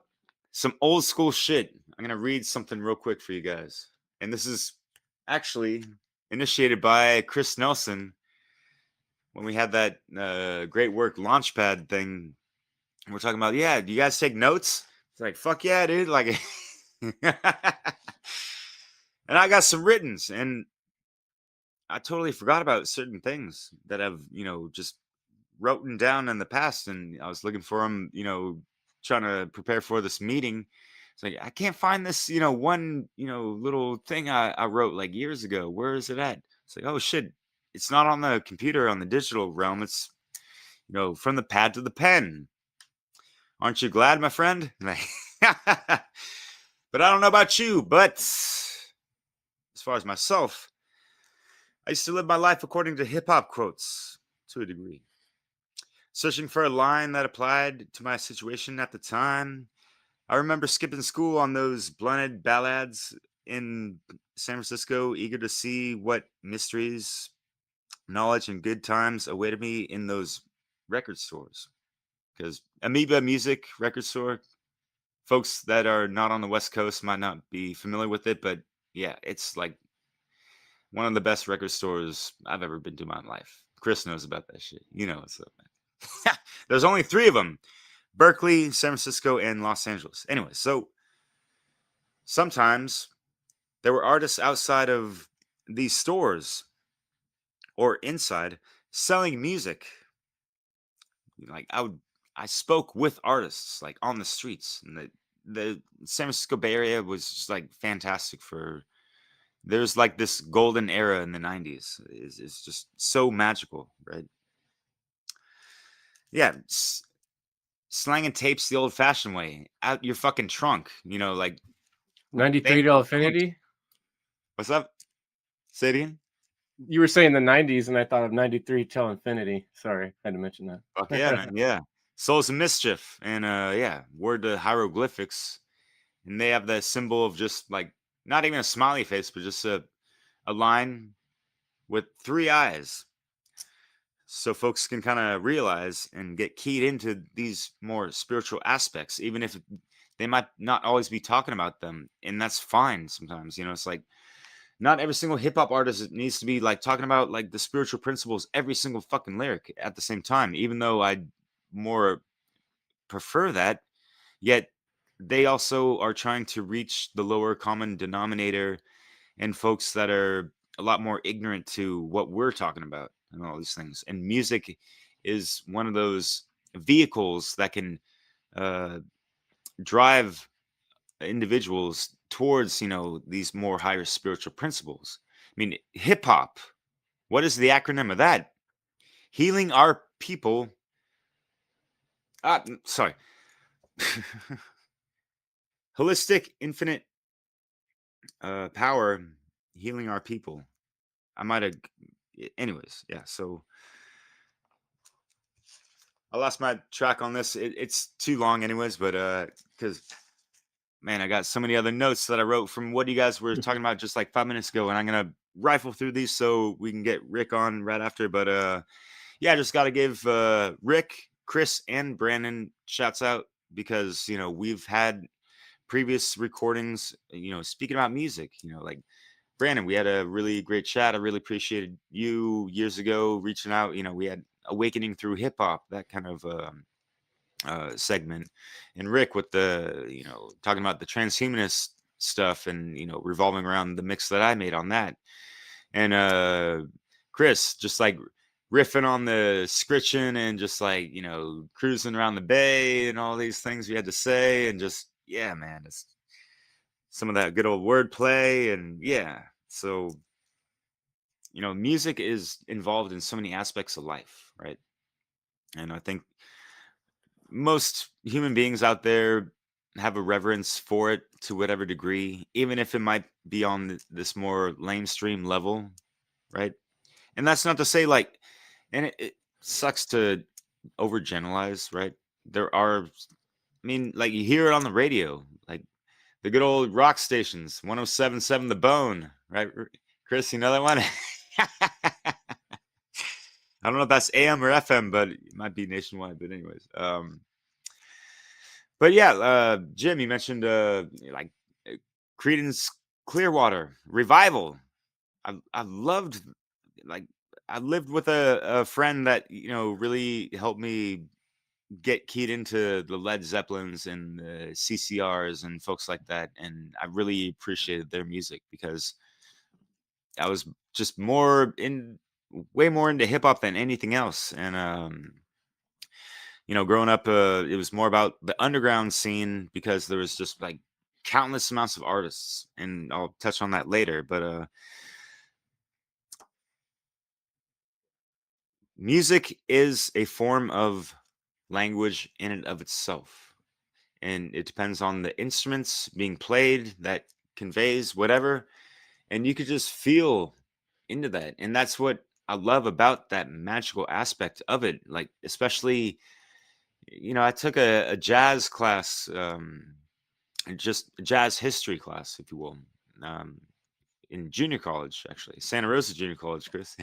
some old school shit. I'm gonna read something real quick for you guys, and this is actually initiated by Chris Nelson when we had that great work Launchpad thing And we're talking about, yeah, do you guys take notes? It's like, fuck yeah, dude. Like, and I got some writtens, and I totally forgot about certain things that I've, just written down in the past. And I was looking for them, trying to prepare for this meeting. It's like, I can't find this, one, little thing I wrote like years ago. Where is it at? It's like, oh shit, it's not on the computer, on the digital realm. It's, from the pad to the pen. Aren't you glad, my friend? Like, but I don't know about you, but as far as myself, I used to live my life according to hip hop quotes to a degree. Searching for a line that applied to my situation at the time. I remember skipping school on those blunted ballads in San Francisco, eager to see what mysteries, knowledge, and good times awaited me in those record stores. Because Amoeba Music record store, folks that are not on the West Coast might not be familiar with it, but yeah, it's like one of the best record stores I've ever been to in my life. Chris knows about that shit. You know what's up, man. There's only 3 of them: Berkeley, San Francisco, and Los Angeles. Anyway, so sometimes there were artists outside of these stores or inside selling music. Like I spoke with artists like on the streets, and the San Francisco Bay Area was just like fantastic for. There's like this golden era in the 90s. It's just so magical, right? Yeah, slanging tapes the old-fashioned way, out your fucking trunk. Like 93 to Infinity. what's up? Say it again. You were saying the 90s, and I thought of 93 till Infinity. Sorry, I had to mention that. Fuck yeah, man. Yeah. Souls of Mischief. And yeah, Word to Hieroglyphics. And they have the symbol of just like not even a smiley face, but just a line with 3 eyes. So folks can kind of realize and get keyed into these more spiritual aspects, even if they might not always be talking about them. And that's fine sometimes. It's like not every single hip hop artist needs to be like talking about like the spiritual principles every single fucking lyric at the same time, even though I more prefer that. Yet they also are trying to reach the lower common denominator and folks that are a lot more ignorant to what we're talking about and all these things. And music is one of those vehicles that can drive individuals towards these more higher spiritual principles. I mean, hip hop, what is the acronym of that? Healing our people. Sorry. Holistic infinite power, healing our people. I might have anyways, yeah. So I lost my track on this. It's too long anyways, but because man, I got so many other notes that I wrote from what you guys were talking about just like 5 minutes ago, and I'm gonna rifle through these so we can get Rick on right after. But yeah, I just gotta give Rick, Chris, and Brandon shouts out because we've had previous recordings, speaking about music, like Brandon, we had a really great chat. I really appreciated you years ago reaching out. We had Awakening Through Hip Hop, that kind of segment, and Rick with the talking about the transhumanist stuff and revolving around the mix that I made on that, and Chris just like riffing on the scritching and just like cruising around the bay and all these things we had to say, and just yeah, man, it's some of that good old wordplay. And yeah, so music is involved in so many aspects of life, right? And I think most human beings out there have a reverence for it to whatever degree, even if it might be on this more lamestream level, right? And that's not to say like, and it sucks to overgeneralize, right? There are, I mean, like you hear it on the radio, like the good old rock stations, 107.7 The Bone, right? Chris, you know that one? I don't know if that's AM or FM, but it might be nationwide. But anyways, but yeah, Jim, you mentioned like Creedence Clearwater Revival. I loved, like, I lived with a friend that really helped me get keyed into the Led Zeppelins and the CCRs and folks like that, and I really appreciated their music because I was just way more into hip hop than anything else. And growing up, it was more about the underground scene because there was just like countless amounts of artists, and I'll touch on that later. But music is a form of language in and of itself, and it depends on the instruments being played that conveys whatever, and you could just feel into that. And that's what I love about that magical aspect of it. Like, especially, I took a jazz class, just a jazz history class, if you will, in junior college, actually, Santa Rosa Junior College, Chris.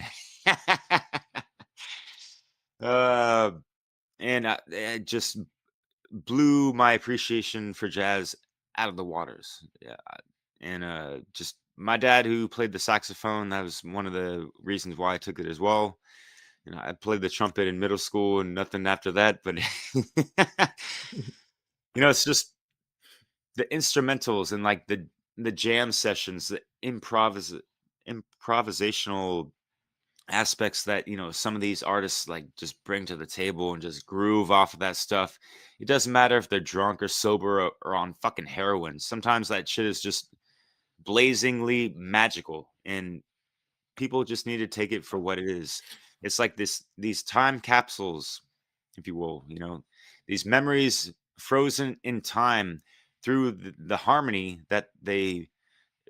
uh, and it just blew my appreciation for jazz out of the waters. Yeah. And just my dad, who played the saxophone, that was one of the reasons why I took it as well. I played the trumpet in middle school and nothing after that, but it's just the instrumentals and like the jam sessions, the improvisational aspects that some of these artists like just bring to the table and just groove off of that stuff. It doesn't matter if they're drunk or sober or on fucking heroin. Sometimes that shit is just blazingly magical, and people just need to take it for what it is. It's like these time capsules, if you will, these memories frozen in time through the harmony that they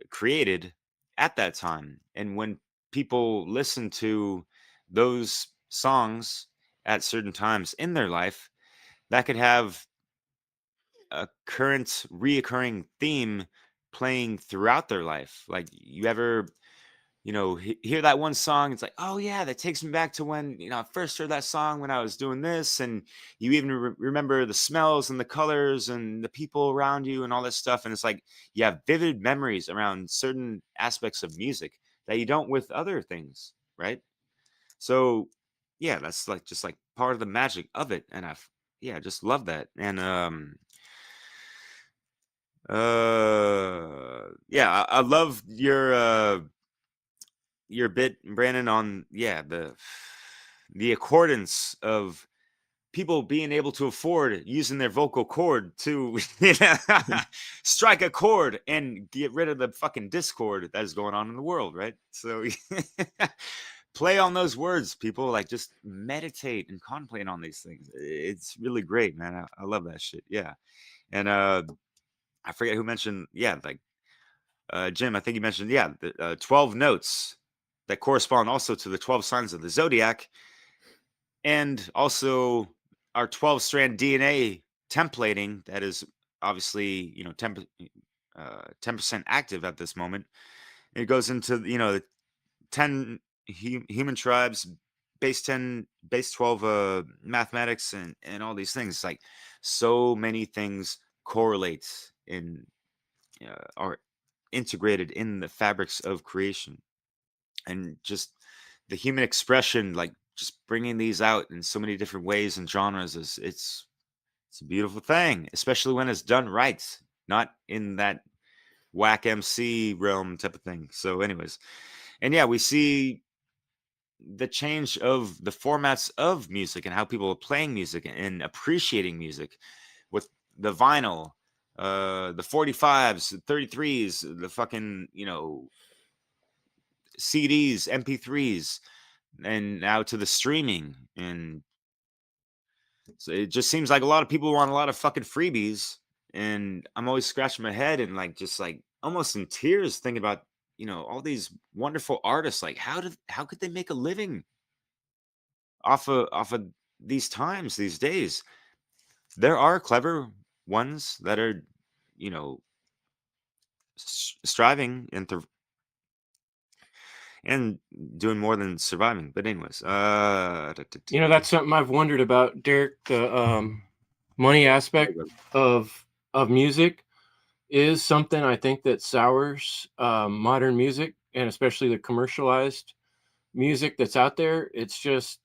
created at that time. And when people listen to those songs at certain times in their life, that could have a current reoccurring theme playing throughout their life. Like, you ever hear that one song, it's like, oh yeah, that takes me back to when I first heard that song when I was doing this. And you even remember the smells and the colors and the people around you and all this stuff. And it's like you have vivid memories around certain aspects of music that you don't with other things, right? So yeah, that's like just like part of the magic of it. And I just love that. And I love your bit, Brandon, on the accordance of people being able to afford using their vocal cord to strike a chord and get rid of the fucking discord that is going on in the world, right? So play on those words, people. Like, just meditate and contemplate on these things. It's really great, man. I love that shit. Yeah. And I forget who mentioned, like Jim, I think you mentioned, the 12 notes that correspond also to the 12 signs of the zodiac, and also our 12-strand DNA templating that is obviously 10% active at this moment. It goes into the 10 human tribes, base 10, base 12 mathematics, and all these things. It's like so many things correlate in are integrated in the fabrics of creation. And just the human expression, like just bringing these out in so many different ways and genres, it's a beautiful thing, especially when it's done right, not in that whack MC realm type of thing. So anyways, and we see the change of the formats of music and how people are playing music and appreciating music with the vinyl, the 45s, 33s, the fucking CDs, MP3s, and now to the streaming. And so it just seems like a lot of people want a lot of fucking freebies, and I'm always scratching my head and like just like almost in tears thinking about all these wonderful artists. Like, how could they make a living off of these times, these days? There are clever ones that are striving and doing more than surviving. But anyways, That's something I've wondered about, Derek. The money aspect of music is something I think that sours modern music, and especially the commercialized music that's out there. It's just,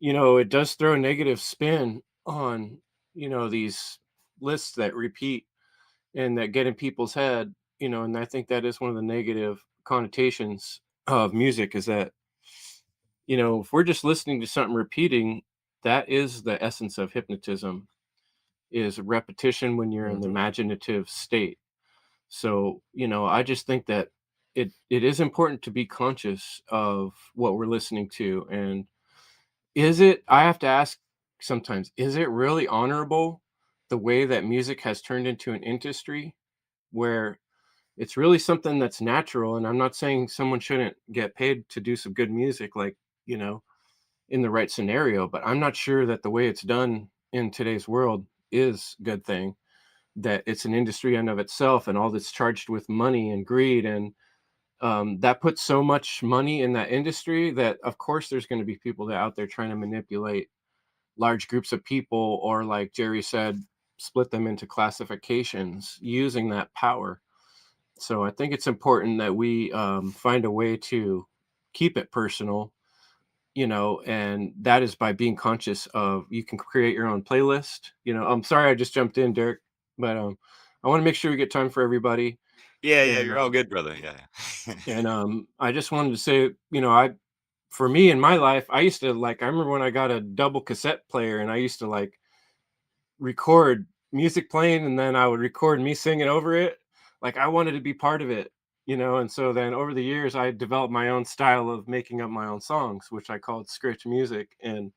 it does throw a negative spin on, these lists that repeat and that get in people's head, and I think that is one of the negative connotations of music is that, if we're just listening to something repeating, that is the essence of hypnotism, is repetition when you're in the Mhm. imaginative state. So, I just think that it is important to be conscious of what we're listening to. And I have to ask sometimes, is it really honorable the way that music has turned into an industry where it's really something that's natural? And I'm not saying someone shouldn't get paid to do some good music, like, you know, in the right scenario, but I'm not sure that the way it's done in today's world is a good thing, that it's an industry in of itself and all that's charged with money and greed. And that puts so much money in that industry that of course there's going to be people that out there trying to manipulate large groups of people, or like Jerry said, split them into classifications using that power. So I think it's important that we find a way to keep it personal, and that is by being conscious of, you can create your own playlist. I'm sorry I just jumped in, Derek, but I want to make sure we get time for everybody. Yeah, And you're all good, brother. Yeah. I just wanted to say, for me in my life, I used to I remember when I got a double cassette player, and I used to record music playing, and then I would record me singing over it. Like I wanted to be part of it, and so then over the years I developed my own style of making up my own songs, which I called scritch music. And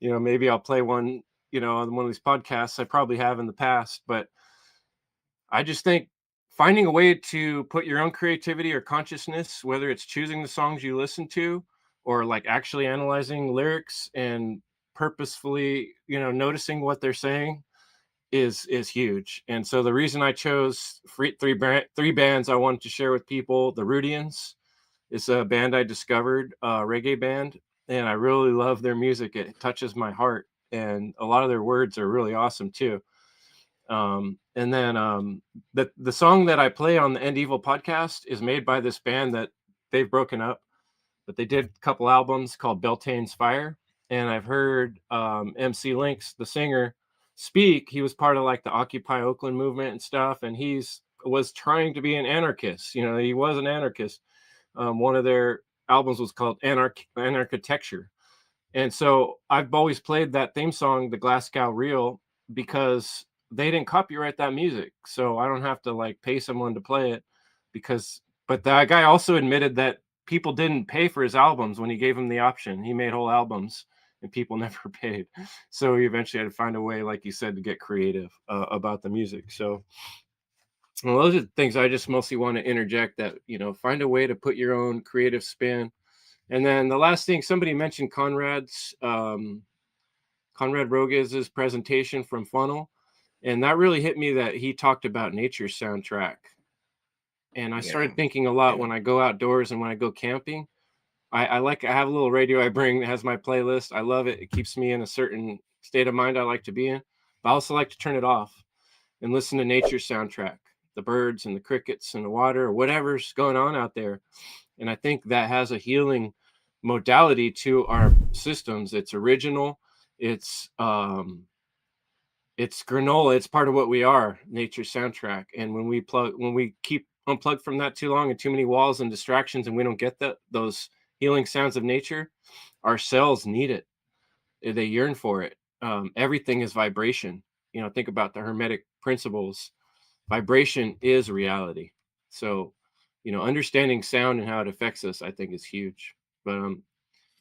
maybe I'll play one, on one of these podcasts. I probably have in the past, but I just think finding a way to put your own creativity or consciousness, whether it's choosing the songs you listen to or actually analyzing lyrics and purposefully, noticing what they're saying, is huge. And so the reason I chose three bands I wanted to share with people, the Rudians is a band I discovered, a reggae band, and I really love their music. It touches my heart, and a lot of their words are really awesome too. And then the song that I play on the End Evil podcast is made by this band that they've broken up, but they did a couple albums called Beltane's Fire. And I've heard MC Lynx, the singer, speak. He was part of the Occupy Oakland movement and stuff, and was trying to be an anarchist. He was an anarchist. One of their albums was called Anarchitecture. And so I've always played that theme song, the Glasgow Reel, because they didn't copyright that music. So I don't have to pay someone to play it, but that guy also admitted that people didn't pay for his albums when he gave them the option. He made whole albums and people never paid. So he eventually had to find a way, like you said, to get creative about the music. So those are the things I just mostly want to interject, that, find a way to put your own creative spin. And then the last thing, somebody mentioned Conrad Rogues's presentation from Funnel. And that really hit me, that he talked about nature soundtrack. And I started thinking a lot when I go outdoors and when I go camping. I have a little radio I bring that has my playlist. I love it. It keeps me in a certain state of mind I like to be in. But I also like to turn it off and listen to nature soundtrack, the birds and the crickets and the water, or whatever's going on out there. And I think that has a healing modality to our systems. It's original. It's granola. It's part of what we are, nature soundtrack. And when we keep unplugged from that too long, and too many walls and distractions, and we don't get those healing sounds of nature, our cells need it. They yearn for it. Everything is vibration. Think about the Hermetic principles. Vibration is reality. So, understanding sound and how it affects us, I think, is huge. But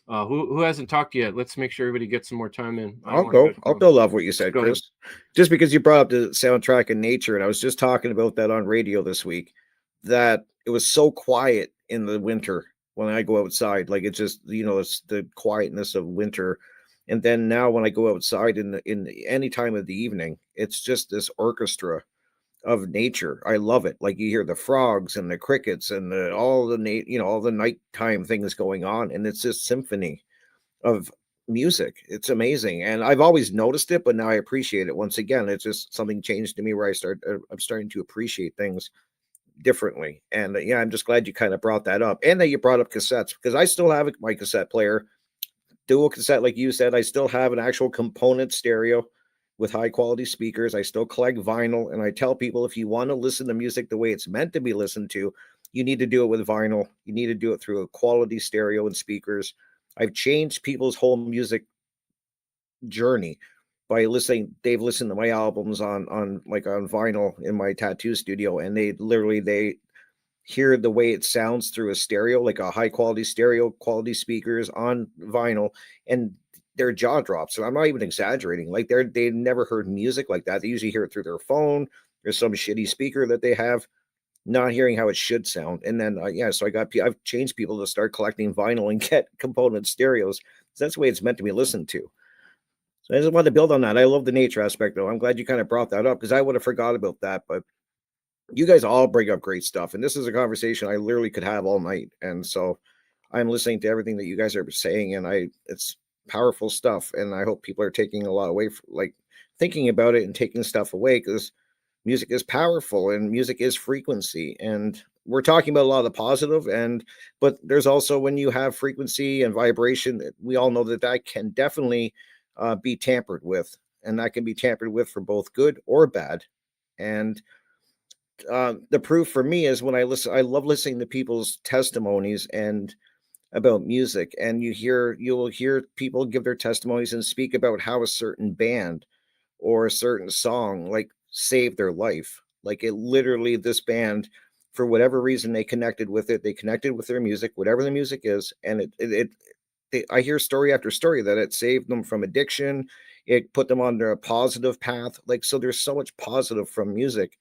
who hasn't talked yet? Let's make sure everybody gets some more time in. I'll go love what you said, Chris. Just because you brought up the soundtrack and nature, and I was just talking about that on radio this week, that it was so quiet in the winter when I go outside. Like it's just, it's the quietness of winter. And then now when I go outside in any time of the evening, it's just this orchestra of nature. I love it. Like you hear the frogs and the crickets and all the nighttime things going on, and it's this symphony of music. It's amazing, and I've always noticed it, but now I appreciate it. Once again, it's just something changed to me where I'm starting to appreciate things differently. And I'm just glad you kind of brought that up, and that you brought up cassettes, because I still have my cassette player, dual cassette, like you said. I still have an actual component stereo with high quality speakers. I still collect vinyl, and I tell people if you want to listen to music the way it's meant to be listened to, you need to do it with vinyl. You need to do it through a quality stereo and speakers. I've changed people's whole music journey by listening. They've listened to my albums on vinyl in my tattoo studio, and they hear the way it sounds through a stereo, like a high quality stereo quality speakers on vinyl, and their jaw drops. So I'm not even exaggerating. Like they never heard music like that. They usually hear it through their phone. There's some shitty speaker that they have, not hearing how it should sound. And then so I've changed people to start collecting vinyl and get component stereos. So that's the way it's meant to be listened to. So I just wanted to build on that. I love the nature aspect, though. I'm glad you kind of brought that up, because I would have forgot about that. But you guys all bring up great stuff, and this is a conversation I literally could have all night. And so I'm listening to everything that you guys are saying, and it's powerful stuff. And I hope people are taking a lot away, like thinking about it and taking stuff away, because music is powerful and music is frequency. And we're talking about a lot of the positive, but there's also, when you have frequency and vibration, we all know that can definitely be tampered with, and that can be tampered with for both good or bad. And the proof for me is when I love listening to people's testimonies and about music, and you will hear people give their testimonies and speak about how a certain band or a certain song like saved their life. Like it literally, this band, for whatever reason, they connected with it. They connected with their music, whatever the music is, and I hear story after story that it saved them from addiction. It put them on a positive path. Like, so there's so much positive from music.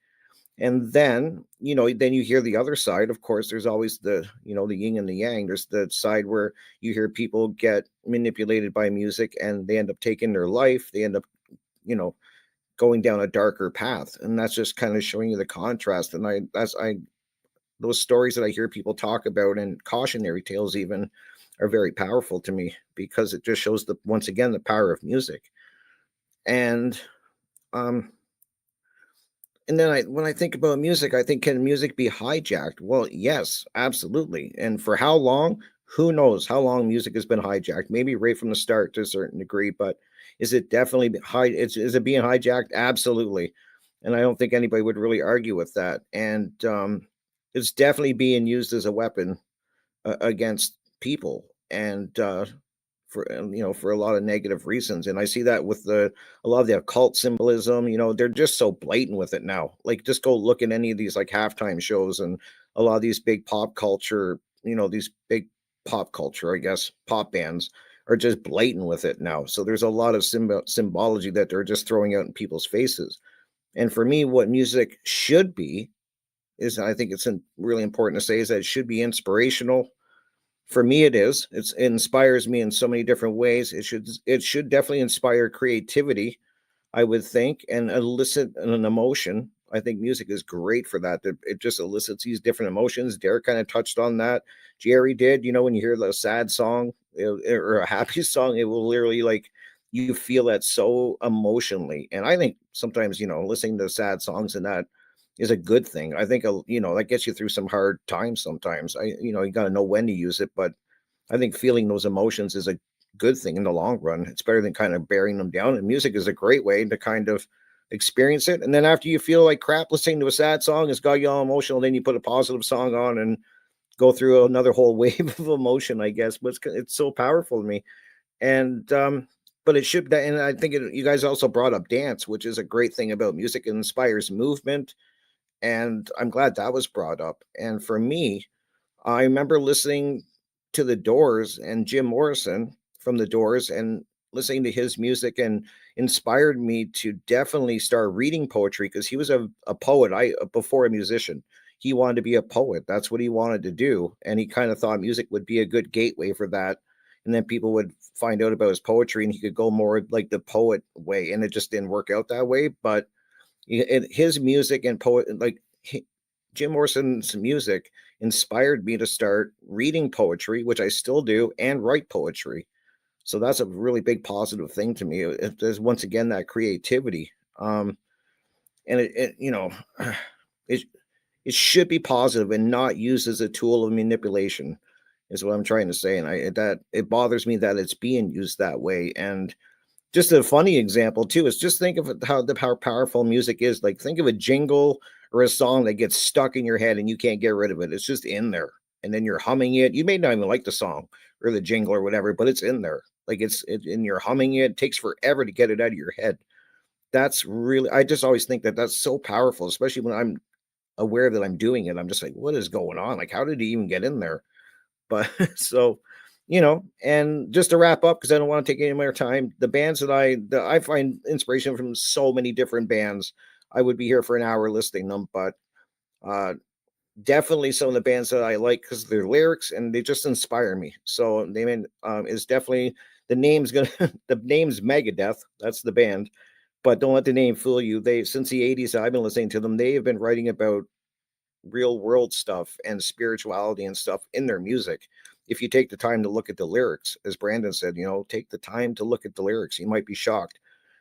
And then, then you hear the other side. Of course, there's always the yin and the yang. There's the side where you hear people get manipulated by music and they end up taking their life. They end up, going down a darker path. And that's just kind of showing you the contrast. And those stories that I hear people talk about, and cautionary tales even, are very powerful to me, because it just shows once again, the power of music. And then when I think about music, I think, can music be hijacked? Well, yes, absolutely. And for how long? Who knows how long music has been hijacked? Maybe right from the start to a certain degree, but is it definitely is it being hijacked? Absolutely. And I don't think anybody would really argue with that. And it's definitely being used as a weapon against people, and for a lot of negative reasons. And I see that with a lot of the occult symbolism. They're just so blatant with it now. Like, just go look at any of these like halftime shows, and a lot of these big pop culture, I guess, pop bands are just blatant with it now. So there's a lot of symbology that they're just throwing out in people's faces. And for me, what music should be is, I think it's really important to say, is that it should be inspirational. For me, it is. It inspires me in so many different ways. It should definitely inspire creativity, I would think, and elicit an emotion. I think music is great for that. It just elicits these different emotions. Derek kind of touched on that. Jerry did. When you hear the sad song or a happy song, it will literally, like, you feel that so emotionally. And I think sometimes, listening to sad songs and that is a good thing. I think, that gets you through some hard times sometimes. You got to know when to use it, but I think feeling those emotions is a good thing in the long run. It's better than kind of bearing them down. And music is a great way to kind of experience it. And then after you feel like crap listening to a sad song, it's got you all emotional, then you put a positive song on and go through another whole wave of emotion, I guess. But it's so powerful to me. And but it should, and I think you guys also brought up dance, which is a great thing about music. It inspires movement, and I'm glad that was brought up. And for me, I remember listening to The Doors and Jim Morrison from The Doors, and listening to his music, and inspired me to definitely start reading poetry, because he was a poet. Before a musician, he wanted to be a poet. That's what he wanted to do. And he kind of thought music would be a good gateway for that. And then people would find out about his poetry, and he could go more like the poet way. And it just didn't work out that way. But his music and Jim Morrison's music inspired me to start reading poetry, which I still do, and write poetry. So that's a really big positive thing to me. There's, once again, that creativity. And it should be positive and not used as a tool of manipulation, is what I'm trying to say. And it bothers me that it's being used that way. And just a funny example too is just think of how powerful music is. Like think of a jingle or a song that gets stuck in your head and you can't get rid of it. It's just in there, and then you're humming it. You may not even like the song or the jingle or whatever, but it's in there. Like and you're humming it. It takes forever to get it out of your head. That's really, I just always think that that's so powerful, especially when I'm aware that I'm doing it. I'm just like, what is going on? Like, how did he even get in there? But so, and just to wrap up, because I don't want to take any more time, the bands that I find inspiration from so many different bands. I would be here for an hour listing them, but uh, definitely some of the bands that I like because their lyrics and they just inspire me. So they mean is definitely the name's gonna the name's Megadeth. That's the band, but don't let the name fool you. They since the 80s I've been listening to them. They have been writing about real world stuff and spirituality and stuff in their music. If you take the time to look at the lyrics, as Brandon said, take the time to look at the lyrics. You might be shocked.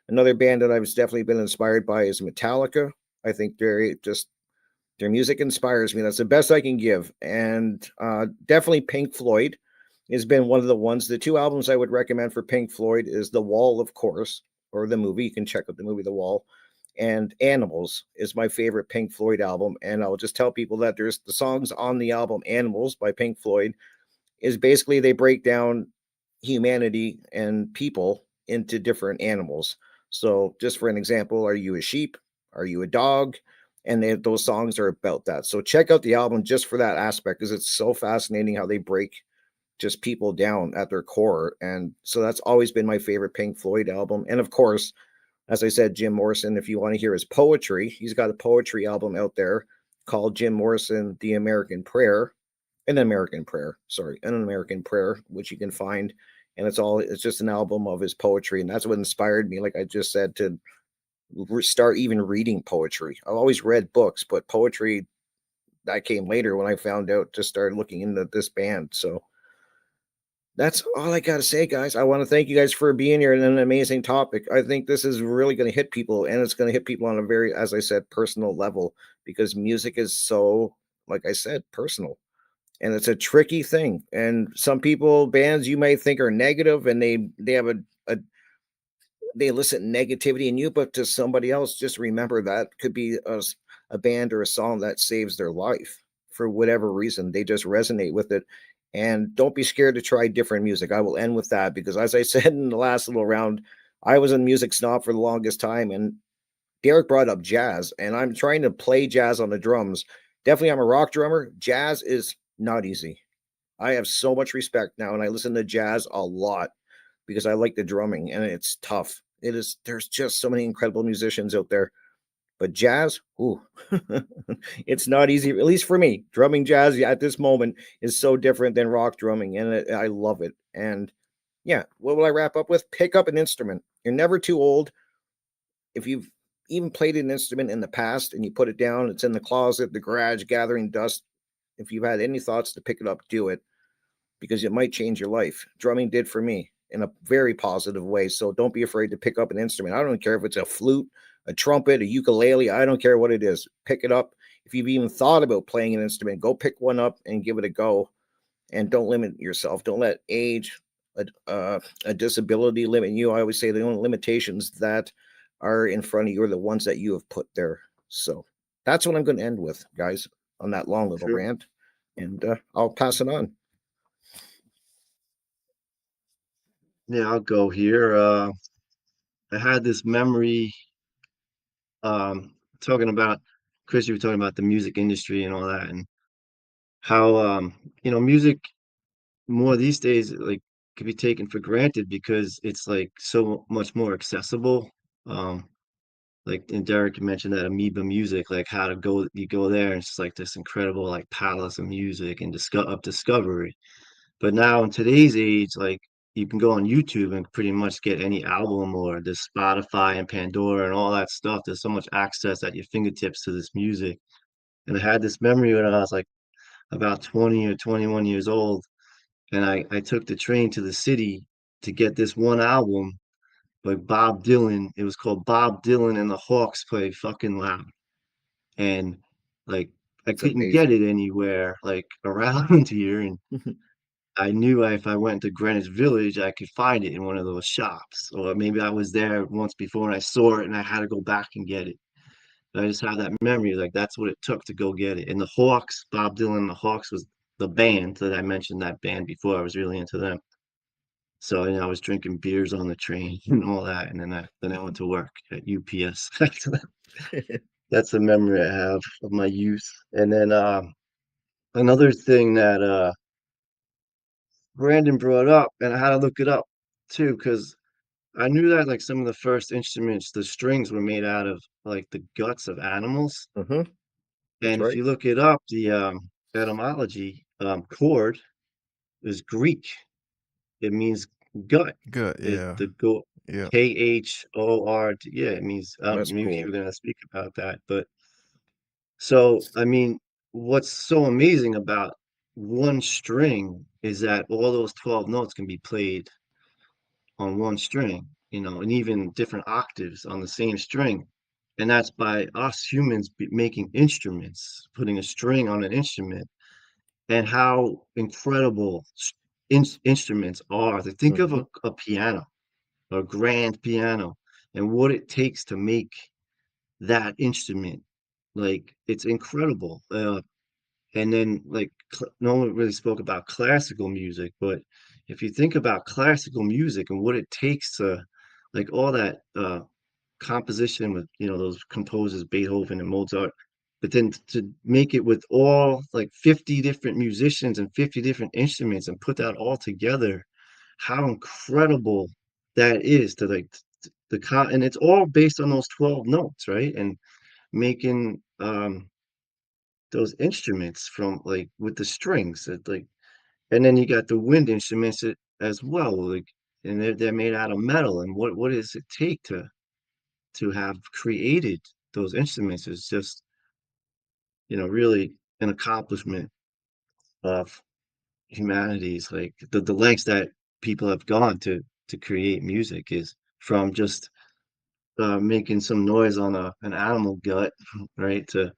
Another band that I've definitely been inspired by is Metallica. I think their music inspires me. That's the best I can give. And definitely Pink Floyd has been one of the ones. The two albums I would recommend for Pink Floyd is The Wall, of course, or the movie. You can check out the movie The Wall. And Animals is my favorite Pink Floyd album. And I'll just tell people that there's the songs on the album Animals by Pink Floyd is basically they break down humanity and people into different animals. So just for an example, are you a sheep? Are you a dog? And those songs are about that. So check out the album just for that aspect because it's so fascinating how they break just people down at their core. And so that's always been my favorite Pink Floyd album. And of course, as I said, Jim Morrison, if you want to hear his poetry, he's got a poetry album out there called Jim Morrison, The American Prayer, an American Prayer, which you can find. And it's just an album of his poetry. And that's what inspired me, like I just said, to start even reading poetry. I've always read books, but poetry that came later when I found out, just started looking into this band. So that's all I got to say, guys. I want to thank you guys for being here and an amazing topic. I think this is really going to hit people, and it's going to hit people on a very, as I said, personal level because music is so, like I said, personal. And it's a tricky thing. And some people, bands you might think are negative and they have they elicit negativity in you, but to somebody else, just remember that could be a band or a song that saves their life for whatever reason. They just resonate with it. And don't be scared to try different music. I will end with that because, as I said in the last little round, I was a music snob for the longest time. And Derek brought up jazz, and I'm trying to play jazz on the drums. Definitely, I'm a rock drummer. Jazz is not easy. I have so much respect now, and I listen to jazz a lot because I like the drumming, and it's tough. It is. There's just so many incredible musicians out there. But jazz, ooh, it's not easy, at least for me. Drumming jazz at this moment is so different than rock drumming, and I love it. And yeah, what will I wrap up with? Pick up an instrument. You're never too old. If you've even played an instrument in the past and you put it down, it's in the closet, the garage, gathering dust. If you've had any thoughts to pick it up, do it because it might change your life. Drumming did for me in a very positive way. So don't be afraid to pick up an instrument. I don't care if it's a flute, a trumpet, a ukulele. I don't care what it is. Pick it up. If you've even thought about playing an instrument, go pick one up and give it a go. And don't limit yourself. Don't let age, a disability limit you. I always say the only limitations that are in front of you are the ones that you have put there. So that's what I'm going to end with, guys, on that long little Sure. rant. And I'll pass it on. Yeah, I'll go here. I had this memory, talking about, Chris, you were talking about the music industry and all that, and how, music more these days, like, could be taken for granted because it's like so much more accessible. Um, and Derek mentioned that Amoeba Music, like how to go, you go there and it's just like this incredible like palace of music and discovery. But now in today's age, like you can go on YouTube and pretty much get any album or the Spotify and Pandora and all that stuff. There's so much access at your fingertips to this music. And I had this memory when I was like about 20 or 21 years old. And I took the train to the city to get this one album by Bob Dylan. It was called Bob Dylan and the Hawks Play Fucking Loud. And like I It's couldn't get amazing. it anywhere like around here. And I knew if I went to Greenwich Village, I could find it in one of those shops. Or maybe I was there once before and I saw it and I had to go back and get it. I just have that memory, like that's what it took to go get it. And the Hawks, Bob Dylan, the Hawks was the band that I mentioned, that band before. I was really into them. So, I was drinking beers on the train and all that. And then I went to work at UPS. That's the memory I have of my youth. And then another thing that Brandon brought up, and I had to look it up too, because I knew that like some of the first instruments, the strings were made out of like the guts of animals. Mm-hmm. And if right. you look it up, the etymology, chord is Greek. It means gut. Good. Yeah. The go Yeah. KHORD. Yeah, it means That's maybe you cool. were gonna speak about that. But so I mean, what's so amazing about one string is that all those 12 notes can be played on one string, and even different octaves on the same string. And that's by us humans making instruments, putting a string on an instrument, and how incredible instruments are. To think of Mm-hmm. a piano, a grand piano, and what it takes to make that instrument. Like, it's incredible. And then, like, no one really spoke about classical music, but if you think about classical music and what it takes to, like, all that composition with, those composers, Beethoven and Mozart, but then to make it with all like 50 different musicians and 50 different instruments and put that all together, how incredible that is to like and it's all based on those 12 notes, right? And making those instruments from like with the strings that like, and then you got the wind instruments as well, like, and they're made out of metal. And what does it take to have created those instruments is just, really an accomplishment of humanity's, like the lengths that people have gone to create music is from just making some noise on an animal gut, right, to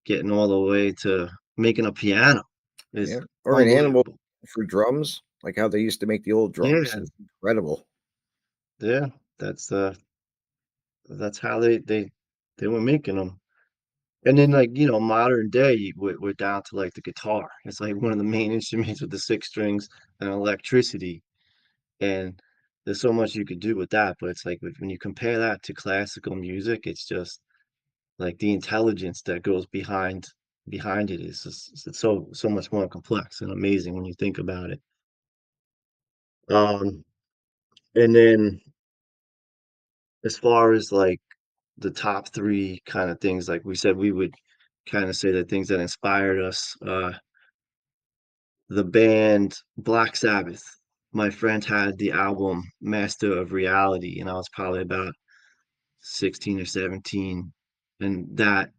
getting all the way to making a piano is Yeah. Or an animal unbelievable. for drums, like how they used to make the old drums. Yeah, It's incredible. yeah, that's how they were making them. And then, like, modern day, we're down to like the guitar. It's like one of the main instruments with the six strings and electricity. And there's so much you could do with that. But it's like when you compare that to classical music, it's just like the intelligence that goes behind it is just, it's so much more complex and amazing when you think about it. Um, and then as far as like the top three kind of things, like we said, we would kind of say the things that inspired us. The band Black Sabbath. My friend had the album Master of Reality, and I was probably about 16 or 17. And that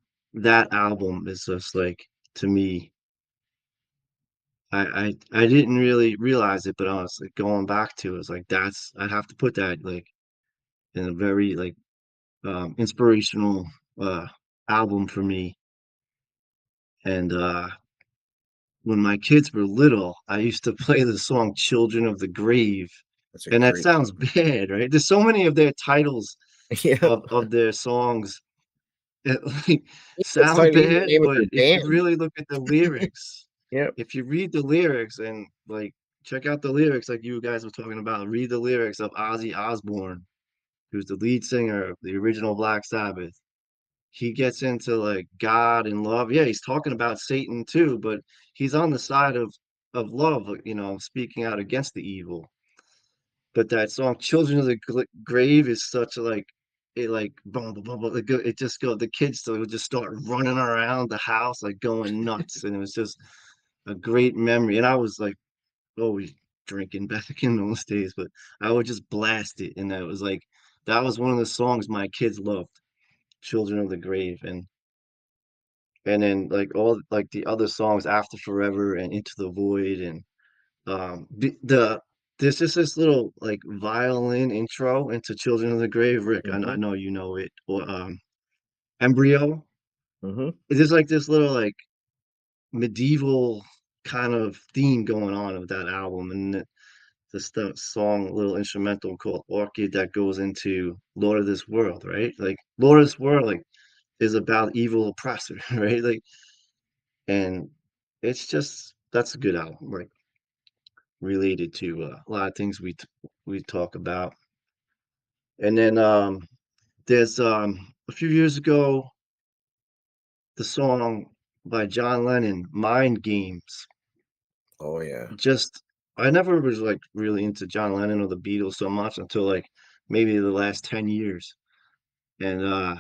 album is just like, to me, I didn't really realize it, but I was like going back to it, was like I have to put that like in a very like inspirational uh album for me. And when my kids were little, I used to play the song Children of the Grave. That's a And that great sounds song. bad, right? There's so many of their titles Yeah. of their songs that like It's not sound even the bad, name of but their if you band. really look at the lyrics, Yep. if you read the lyrics and like check out the lyrics, like you guys were talking about, read the lyrics of Ozzy Osbourne, who's the lead singer of the original Black Sabbath. He gets into like God and love. Yeah, he's talking about Satan too, but he's on the side of love, speaking out against the evil. But that song "Children of the Grave" is such a like, it like boom boom boom, boom, it just go, the kids would just start running around the house like going nuts, and it was just a great memory. And I was like always drinking back in those days, but I would just blast it, and that was one of the songs my kids loved, "Children of the Grave." And then like all like the other songs, "After Forever" and "Into the Void," and there's just this little like violin intro into Children of the Grave. Rick, I Mm-hmm. know you know it. Or Embryo. Mm-hmm. It's just like this little like medieval kind of theme going on with that album, and song, little instrumental called Orchid that goes into Lord of this World, right? Like Lord of this World, like is about evil oppressor, right? Like, and it's just that's a good album, like related to a lot of things we talk about. And then there's a few years ago the song by John Lennon, Mind Games. Oh yeah. Just I never was like really into John Lennon or the Beatles so much until like maybe the last 10 years. And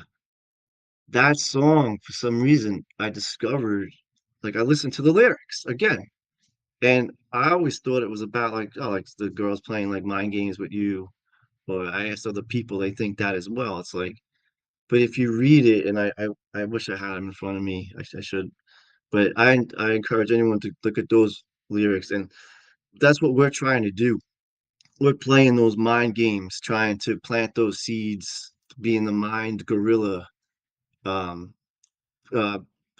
that song, for some reason, I discovered like I listened to the lyrics again. And I always thought it was about like, oh, like the girls playing like mind games with you. Or I asked other people, they think that as well. It's like, but if you read it, and I wish I had them in front of me, I should, but I encourage anyone to look at those lyrics, and that's what we're trying to do. We're playing those mind games, trying to plant those seeds, being the mind gorilla, um, uh,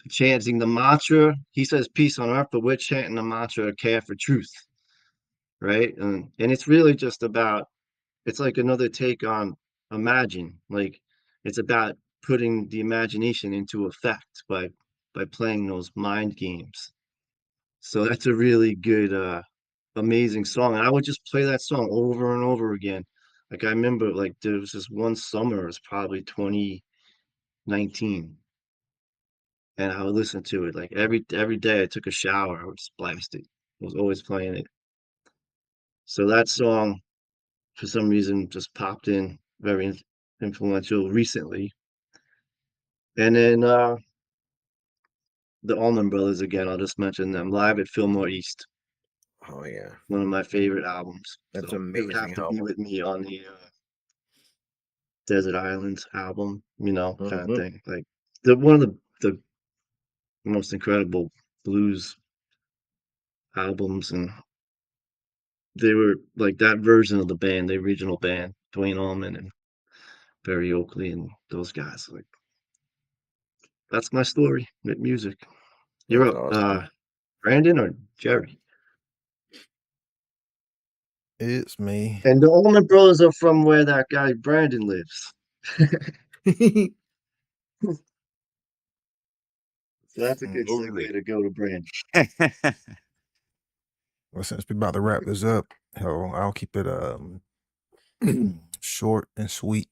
chanting the mantra. He says peace on earth, but we're chanting the mantra, care for truth, right? And it's really just about, it's like another take on imagine, like it's about putting the imagination into effect by playing those mind games. So that's a really good amazing song. And I would just play that song over and over again. Like I remember like there was this one summer, it was probably 2019, and I would listen to it like every day I took a shower, I would just blast it. I was always playing it. So that song for some reason just popped in, very influential recently. And then the Allman Brothers again, I'll just mention them, Live at Fillmore East, Oh yeah. one of my favorite albums. That's So it would have amazing to be album. with me on the Desert Islands album, kind of Mhm. thing. Like the one of the most incredible blues albums, and they were like that version of the band, the original band, Dwayne Allman and Barry Oakley and those guys. Like that's my story with music. You're That's up, awesome. Brandon or Jerry? It's me. And the Allman Brothers are from where that guy Brandon lives. So that's a good Totally. segue to go to Brandon. Well, since we're about to wrap this up, hell, I'll keep it short and sweet.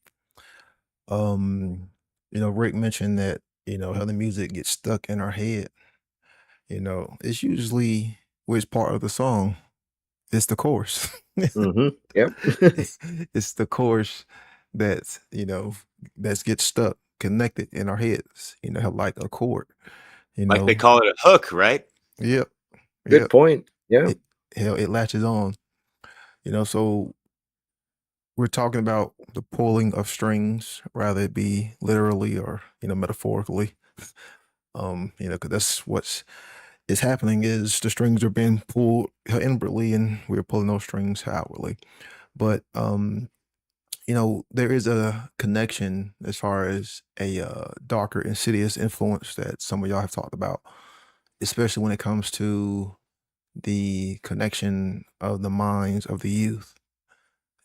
Rick mentioned that, how the music gets stuck in our head. It's usually which part of the song. It's the chorus. Mhm. Yep. It's the chorus that's, that gets stuck, connected in our heads, like a chord. Like they call it a hook, right? Yep. Good Yep. point. Yeah. It latches on. So we're talking about the pulling of strings, rather it be literally or metaphorically. Because that's what's is happening is the strings are being pulled inwardly, and we're pulling those strings outwardly. But there is a connection as far as a darker, insidious influence that some of y'all have talked about, especially when it comes to the connection of the minds of the youth.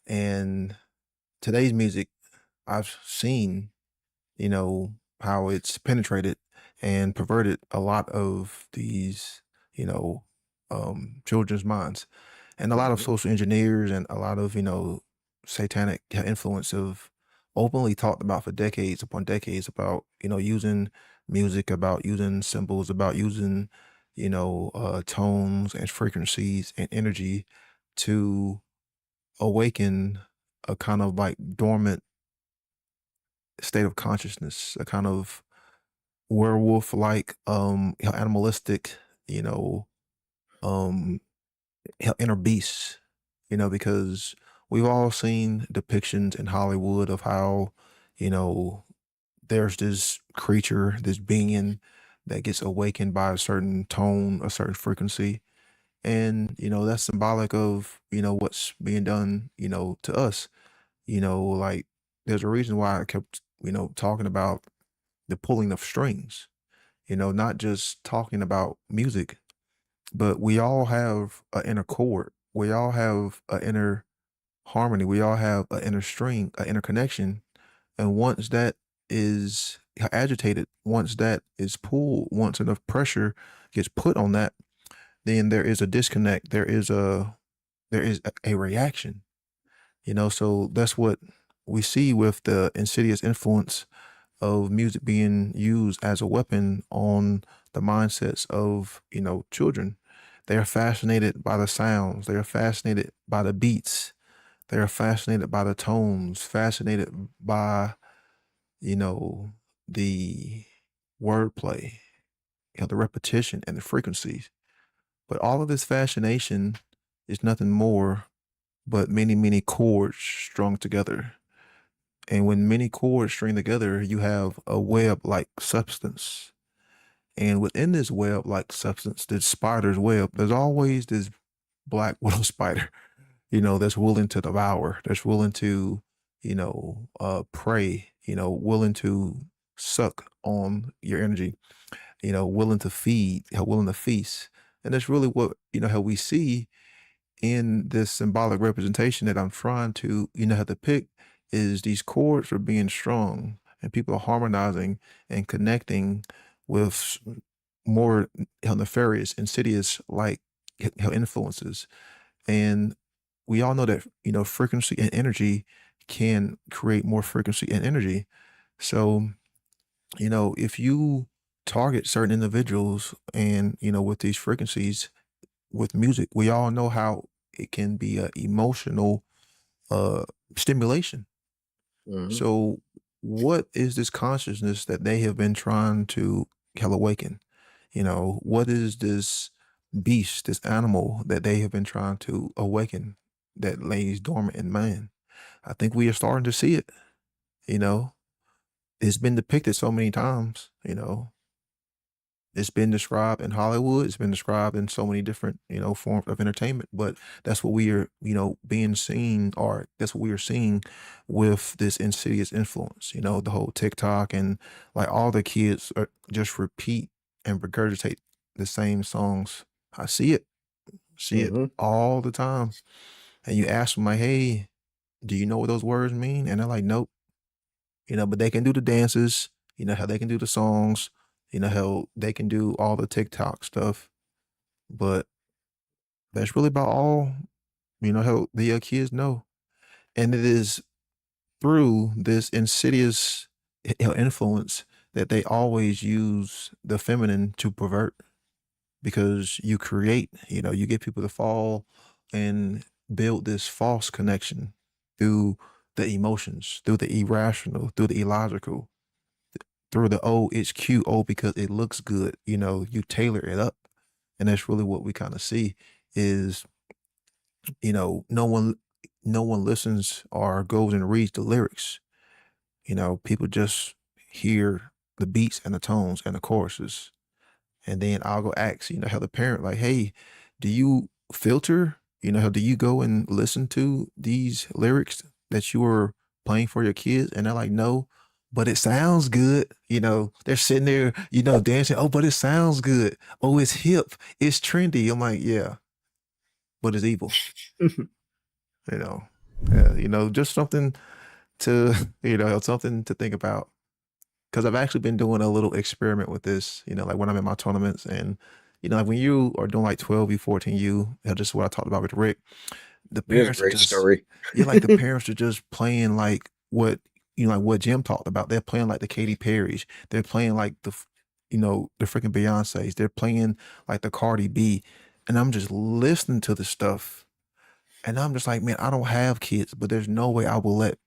And today's music, I've seen, how it's penetrated and perverted a lot of these, children's minds. And a lot of Mhm. social engineers and a lot of, satanic influence have openly talked about for decades upon decades about, using music, about using symbols, about using, tones and frequencies and energy to awaken a kind of like dormant state of consciousness, a kind of werewolf like animalistic, you know, um inner beast, because we've all seen depictions in Hollywood of how, you know, there's this creature, this being that gets awakened by a certain tone, a certain frequency. And, that's symbolic of, what's being done, to us. Like there's a reason why I kept, talking about the pulling of strings, not just talking about music, but we all have an inner chord. We all have an inner harmony. We all have an inner string, an inner connection. And once that is agitated, once that is pulled, once enough pressure gets put on that, then there is a disconnect. There is a reaction. So that's what we see with the insidious influence of music being used as a weapon on the mindsets of children. They are fascinated by the sounds. They are fascinated by the beats. They are fascinated by the tones, fascinated by you know the wordplay, the repetition and the frequencies. But all of this fascination is nothing more but many, many chords strung together. And when many chords string together, you have a web-like substance. And within this web-like substance, this spider's web, there's always this black widow spider, that's willing to devour, that's willing to, prey, willing to suck on your energy, willing to feed, willing to feast. And that's really what, how we see in this symbolic representation that I'm trying to, have to pick is these chords are being strung and people are harmonizing and connecting with more nefarious, insidious like influences. And we all know that, frequency and energy can create more frequency and energy. So, if you target certain individuals and, with these frequencies, with music, we all know how it can be a emotional uh stimulation. Mhm. So what is this consciousness that they have been trying to awaken? What is this beast, this animal that they have been trying to awaken that lays dormant in man? I think we are starting to see it, you know. It's been depicted so many times, it's been described in Hollywood. It's been described in so many different, forms of entertainment. But that's what we are, being seen, or that's what we are seeing with this insidious influence. The whole TikTok and like all the kids are just repeat and regurgitate the same songs. I see it Mhm. all the time. And you ask them like, "Hey, do you know what those words mean?" And they're like, "Nope." But they can do the dances, how they can do the songs, how they can do all the TikTok stuff, but that's really about all, how the kids know. And it is through this insidious influence that they always use the feminine to pervert, because you create, you get people to fall and build this false connection through the emotions, through the irrational, through the illogical, through the oh, it's cute, oh, because it looks good, you tailor it up. And that's really what we kind of see is, no one listens or goes and reads the lyrics. People just hear the beats and the tones and the choruses. And then I'll go ask, how the parent, like, hey, do you filter? How do you go and listen to these lyrics that you were playing for your kids? And they're like, no, but it sounds good. They're sitting there, dancing. Oh, but it sounds good. Oh, it's hip. It's trendy. I'm like, yeah, but it's evil. You know, yeah, just something to, something to think about. Because I've actually been doing a little experiment with this, like when I'm in my tournaments and, like when you are doing like 12U, 14U, just what I talked about with Rick, the It is a parents are great just, story. like the parents are just playing like what, like what Jim talked about. They're playing like the Katy Perry's. They're playing like the freaking Beyonce's. They're playing like the Cardi B. And I'm just listening to the stuff. And I'm just like, man, I don't have kids, but there's no way I will let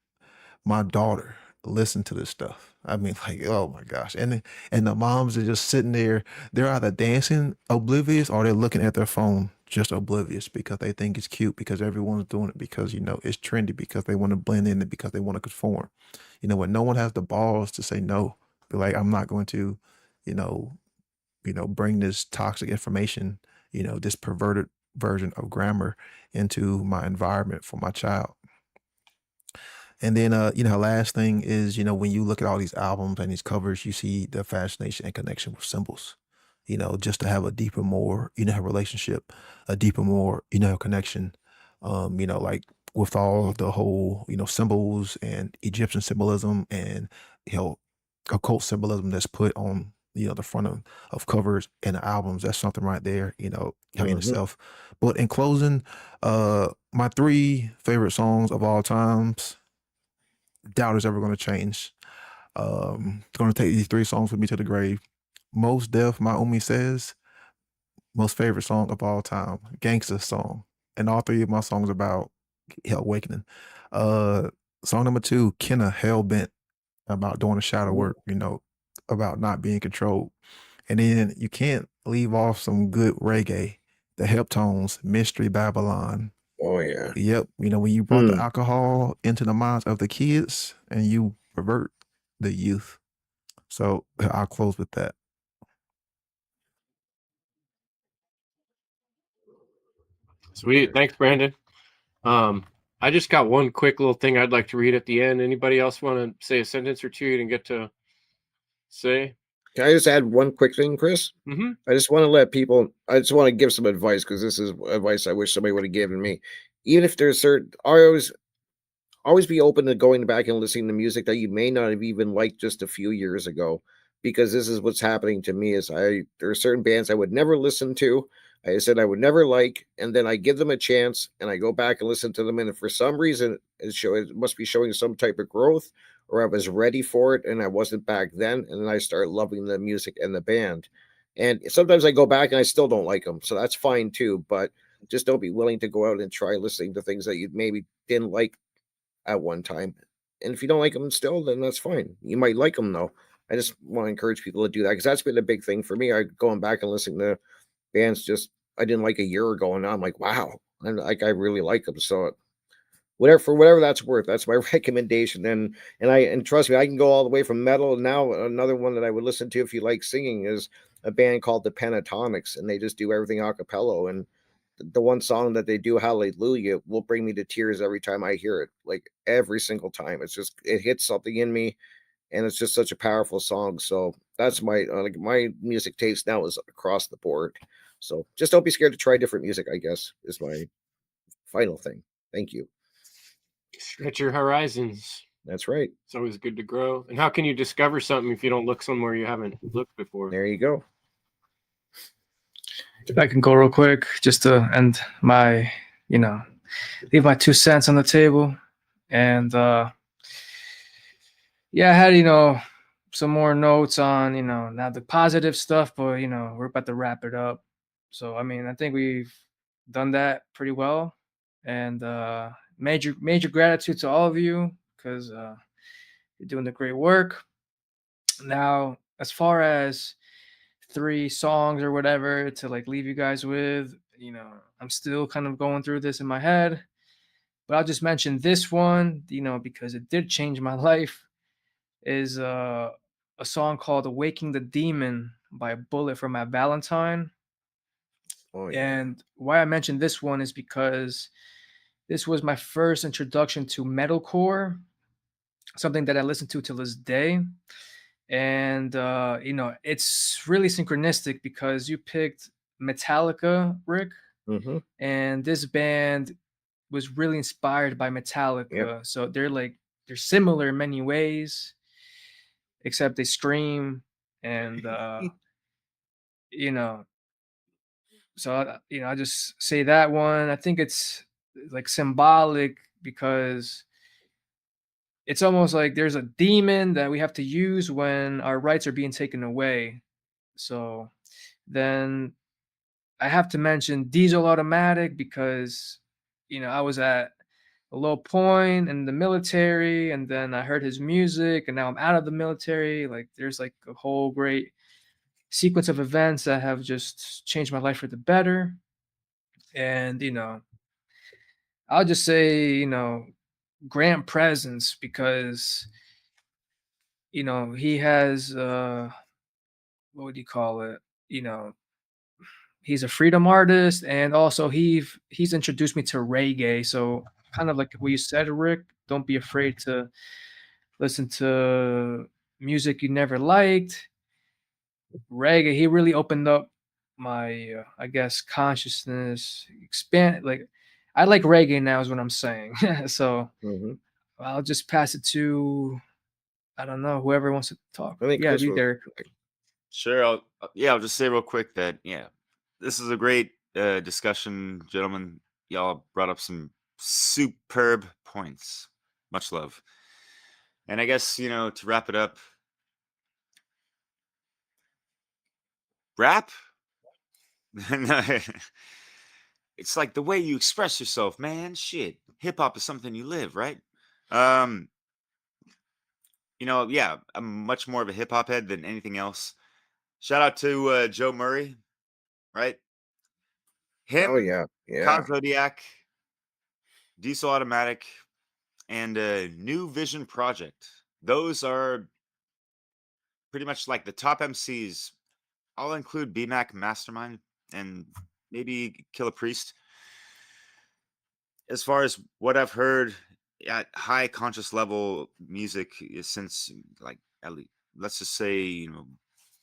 my daughter listen to this stuff. I mean, like, oh my gosh. And the moms are just sitting there, they're either dancing oblivious or they're looking at their phone just oblivious because they think it's cute, because everyone's doing it, because it's trendy, because they want to blend in, and because they want to conform. When no one has the balls to say no, be like, I'm not going to, you know, bring this toxic information, this perverted version of grammar into my environment for my child. And then, last thing is, when you look at all these albums and these covers, you see the fascination and connection with symbols. just to have a deeper, more, relationship, a deeper, more, connection, like with all the whole, symbols and Egyptian symbolism and, occult symbolism that's put on, the front of covers and the albums. That's something right there, in Mhm. itself. But in closing, my 3 favorite songs of all times, doubt is ever going to change. Going to take these 3 songs with me to the grave. Most Def, My Umi Says, most favorite song of all time, Gangsta song. And all 3 of my songs about awakening. Song number 2, Kenna, Hellbent, about doing the shadow work, about not being controlled. And then you can't leave off some good reggae, the Heptones, Mystery Babylon. Oh yeah. Yep, when you brought the Hmm. alcohol into the minds of the kids and you pervert the youth. So I'll close with that. Sweet. Thanks, Brandon. I just got one quick little thing I'd like to read at the end. Anybody else want to say a sentence or two you didn't get to say? Can I just add one quick thing, Chris? Mm-hmm. I just want to let people. I just want to give some advice because this is advice I wish somebody would have given me. Even if there's certain, I always be open to going back and listening to music that you may not have even liked just a few years ago, because this is what's happening to me. Is there are certain bands I would never listen to. I said I would never like, and then I give them a chance, and I go back and listen to them, and for some reason, it must be showing some type of growth, or I was ready for it, and I wasn't back then, and then I start loving the music and the band. And sometimes I go back and I still don't like them, so that's fine too. But just don't be willing to go out and try listening to things that you maybe didn't like at one time. And if you don't like them still, then that's fine. You might like them though. I just want to encourage people to do that because that's been a big thing for me. I going back and listening to bands just I didn't like a year ago, and now I'm like, wow, and like I really like them. So whatever that's worth, that's my recommendation. And trust me, I can go all the way from metal. Now another one that I would listen to if you like singing is a band called the Pentatonics, and they just do everything a cappella. And the one song that they do, Hallelujah, will bring me to tears every time I hear it. Like every single time, it hits something in me, and it's just such a powerful song. So that's my music taste now is across the board. So just don't be scared to try different music, I guess, is my final thing. Thank you. Stretch your horizons. That's right. It's always good to grow. And how can you discover something if you don't look somewhere you haven't looked before? There you go. If I can go real quick, just to end my, leave my 2 cents on the table. And yeah, I had, some more notes on, now the positive stuff, but we're about to wrap it up. So I mean, I think we've done that pretty well. And major gratitude to all of you because you're doing the great work. Now, as far as 3 songs or whatever to like leave you guys with, I'm still kind of going through this in my head, but I'll just mention this one, because it did change my life, is a song called Awaking the Demon by Bullet for My Valentine. Oh yeah. And why I mentioned this one is because this was my first introduction to metalcore, something that I listen to till this day. And it's really synchronistic because you picked Metallica, Rick, Mm-hmm. and this band was really inspired by Metallica. Yep. So they're similar in many ways, except they scream and you know. So I just say that one. I think it's like symbolic because it's almost like there's a demon that we have to use when our rights are being taken away. So then I have to mention Diesel Automatic because, I was at a low point in the military and then I heard his music and now I'm out of the military. Like there's like a whole great sequence of events that have just changed my life for the better. And, I'll just say, Grant Presence because, he has, what would you call it? He's a freedom artist and also he's introduced me to reggae. So kind of like what you said, Rick, don't be afraid to listen to music you never liked. reggae, he really opened up my, I guess, consciousness, expand. Like, I like reggae now, is what I'm saying. So Hmm. I'll just pass it to, I don't know, whoever wants to talk. I think Yeah, Chris you, was. Derek. Sure. I'll just say real quick that this is a great discussion, gentlemen. Y'all brought up some superb points. Much love. And I guess to wrap it up, rap. It's like the way you express yourself, man. Shit, hip hop is something you live, right? Um, yeah, I'm much more of a hip hop head than anything else. Shout out to Joe Murray, right? Oh Him, yeah, yeah. Cos Zodiac, Diesel Automatic, and New Vision Project. Those are pretty much like the top MCs. I'll include BMAC Mastermind and maybe Killer Priest. As far as what I've heard at high conscious level music is since like at least let's just say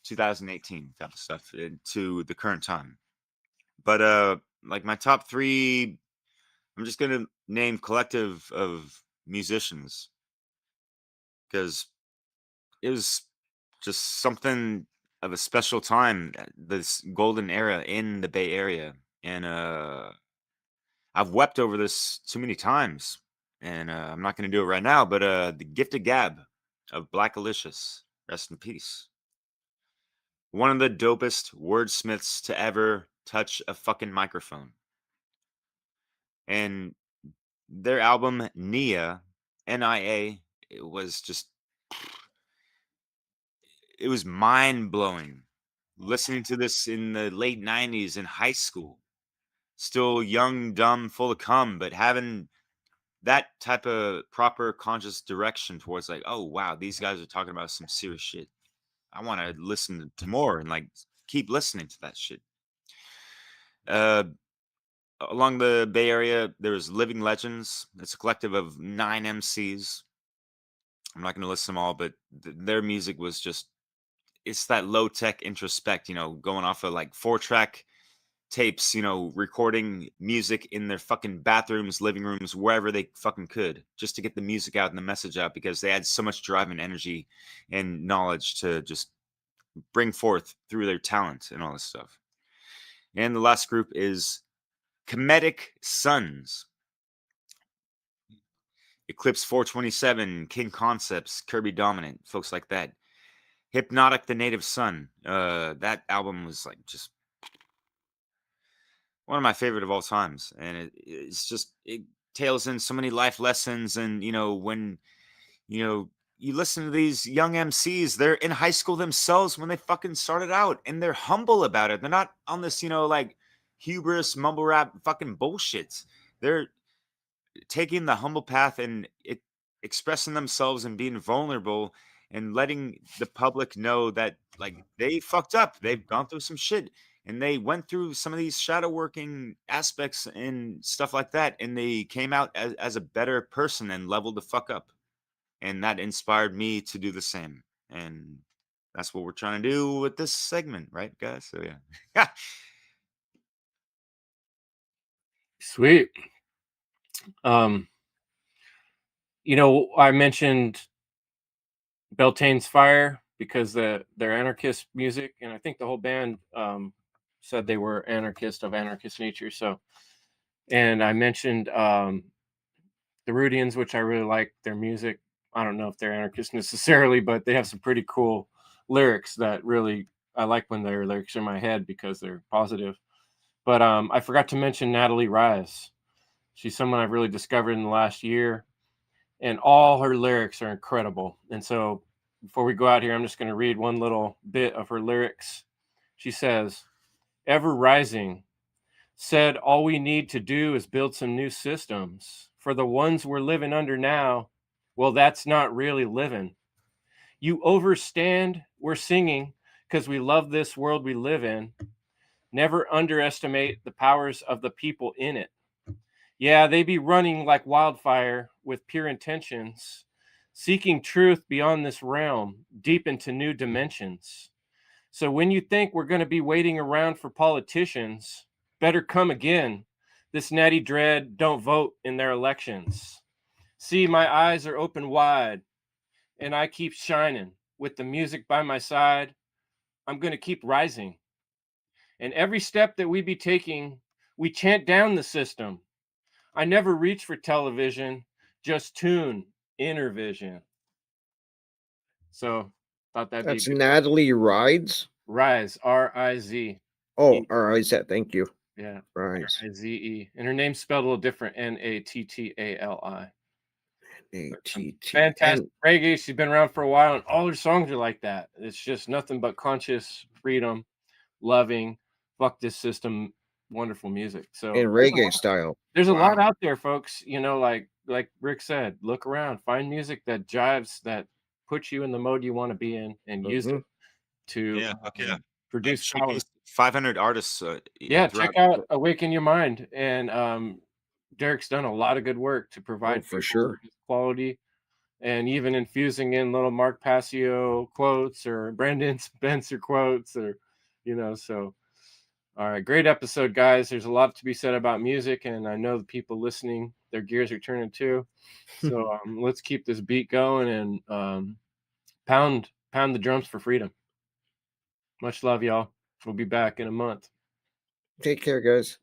2018 type of stuff to the current time. But like my top three, I'm just gonna name collective of musicians because it was just something of a special time, this golden era in the Bay Area, and I've wept over this too many times, and I'm not going to do it right now. But the Gifted Gab of Black Alicious, rest in peace. One of the dopest wordsmiths to ever touch a fucking microphone. And their album Nia, Nia, it was just, it was mind blowing. Listening to this in the late '90s in high school, still young, dumb, full of cum, but having that type of proper conscious direction towards like, oh wow, these guys are talking about some serious shit. I want to listen to more and like keep listening to that shit. Uh, Along the Bay Area, there's Living Legends. It's a collective of 9 MCs. I'm not going to list them all, but their music was just, it's that low tech introspect, going off of like 4-track tapes, recording music in their fucking bathrooms, living rooms, wherever they fucking could, just to get the music out and the message out because they had so much drive and energy and knowledge to just bring forth through their talent and all this stuff. And the last group is Comedic Sons. Eclipse 427, King Concepts, Kirby Dominant, folks like that. Hypnotic the Native Son. That album was like just one of my favorite of all times, and it's just it tails in so many life lessons. And when you listen to these young MCs, they're in high school themselves when they fucking started out, and they're humble about it. They're not on this like hubris mumble rap fucking bullshit. They're taking the humble path and expressing themselves and being vulnerable and letting the public know that like they fucked up, they've gone through some shit, and they went through some of these shadow working aspects and stuff like that, and they came out as a better person and leveled the fuck up, and that inspired me to do the same. And that's what we're trying to do with this segment, right, guys? So yeah. Sweet. Um, I mentioned Beltane's Fire because their anarchist music, and I think the whole band said they were anarchist nature. So, and I mentioned the Rudians, which I really like their music. I don't know if they're anarchist necessarily, but they have some pretty cool lyrics that really I like when their lyrics are in my head because they're positive. But I forgot to mention Natalie Rise. She's someone I've really discovered in the last year, and all her lyrics are incredible. And so before we go out here, I'm just going to read one little bit of her lyrics. She says, "Ever rising, said all we need to do is build some new systems. For the ones we're living under now, well, that's not really living. You overstand, we're singing because we love this world we live in. Never underestimate the powers of the people in it. Yeah, they be running like wildfire with pure intentions, seeking truth beyond this realm, deep into new dimensions. So when you think we're going to be waiting around for politicians, better come again. This natty dread don't vote in their elections. See, my eyes are open wide, and I keep shining. With the music by my side, I'm going to keep rising. And every step that we be taking, we chant down the system. I never reach for television, just tune, inner vision. So thought that'd That's be good. Natalie Rides. Rise, R-I-Z. Oh, R-I-Z. Thank you. Yeah, Rise. R-I-Z-E. And her name's spelled a little different, N-A-T-T-A-L-I. A-T-T. Fantastic reggae. She's been around for a while, and all her songs are like that. It's just nothing but conscious, freedom, loving, fuck this system, wonderful music. So In reggae style. there's a lot Wow. out there, folks. You know, like Rick said, look around, find music that jives, that puts you in the mode you want to be in, and use it to Yeah, fuck yeah. produce power. Showcase 500 artists. Yeah, throughout check out Awaken Your Mind. And Derek's done a lot of good work to provide for people sure. with quality, and even infusing in little Mark Passio quotes or Brandon Spencer quotes, or so. All right, great episode, guys. There's a lot to be said about music, and I know the people listening, their gears are turning too. So let's keep this beat going and pound the drums for freedom. Much love, y'all. We'll be back in a month. Take care, guys.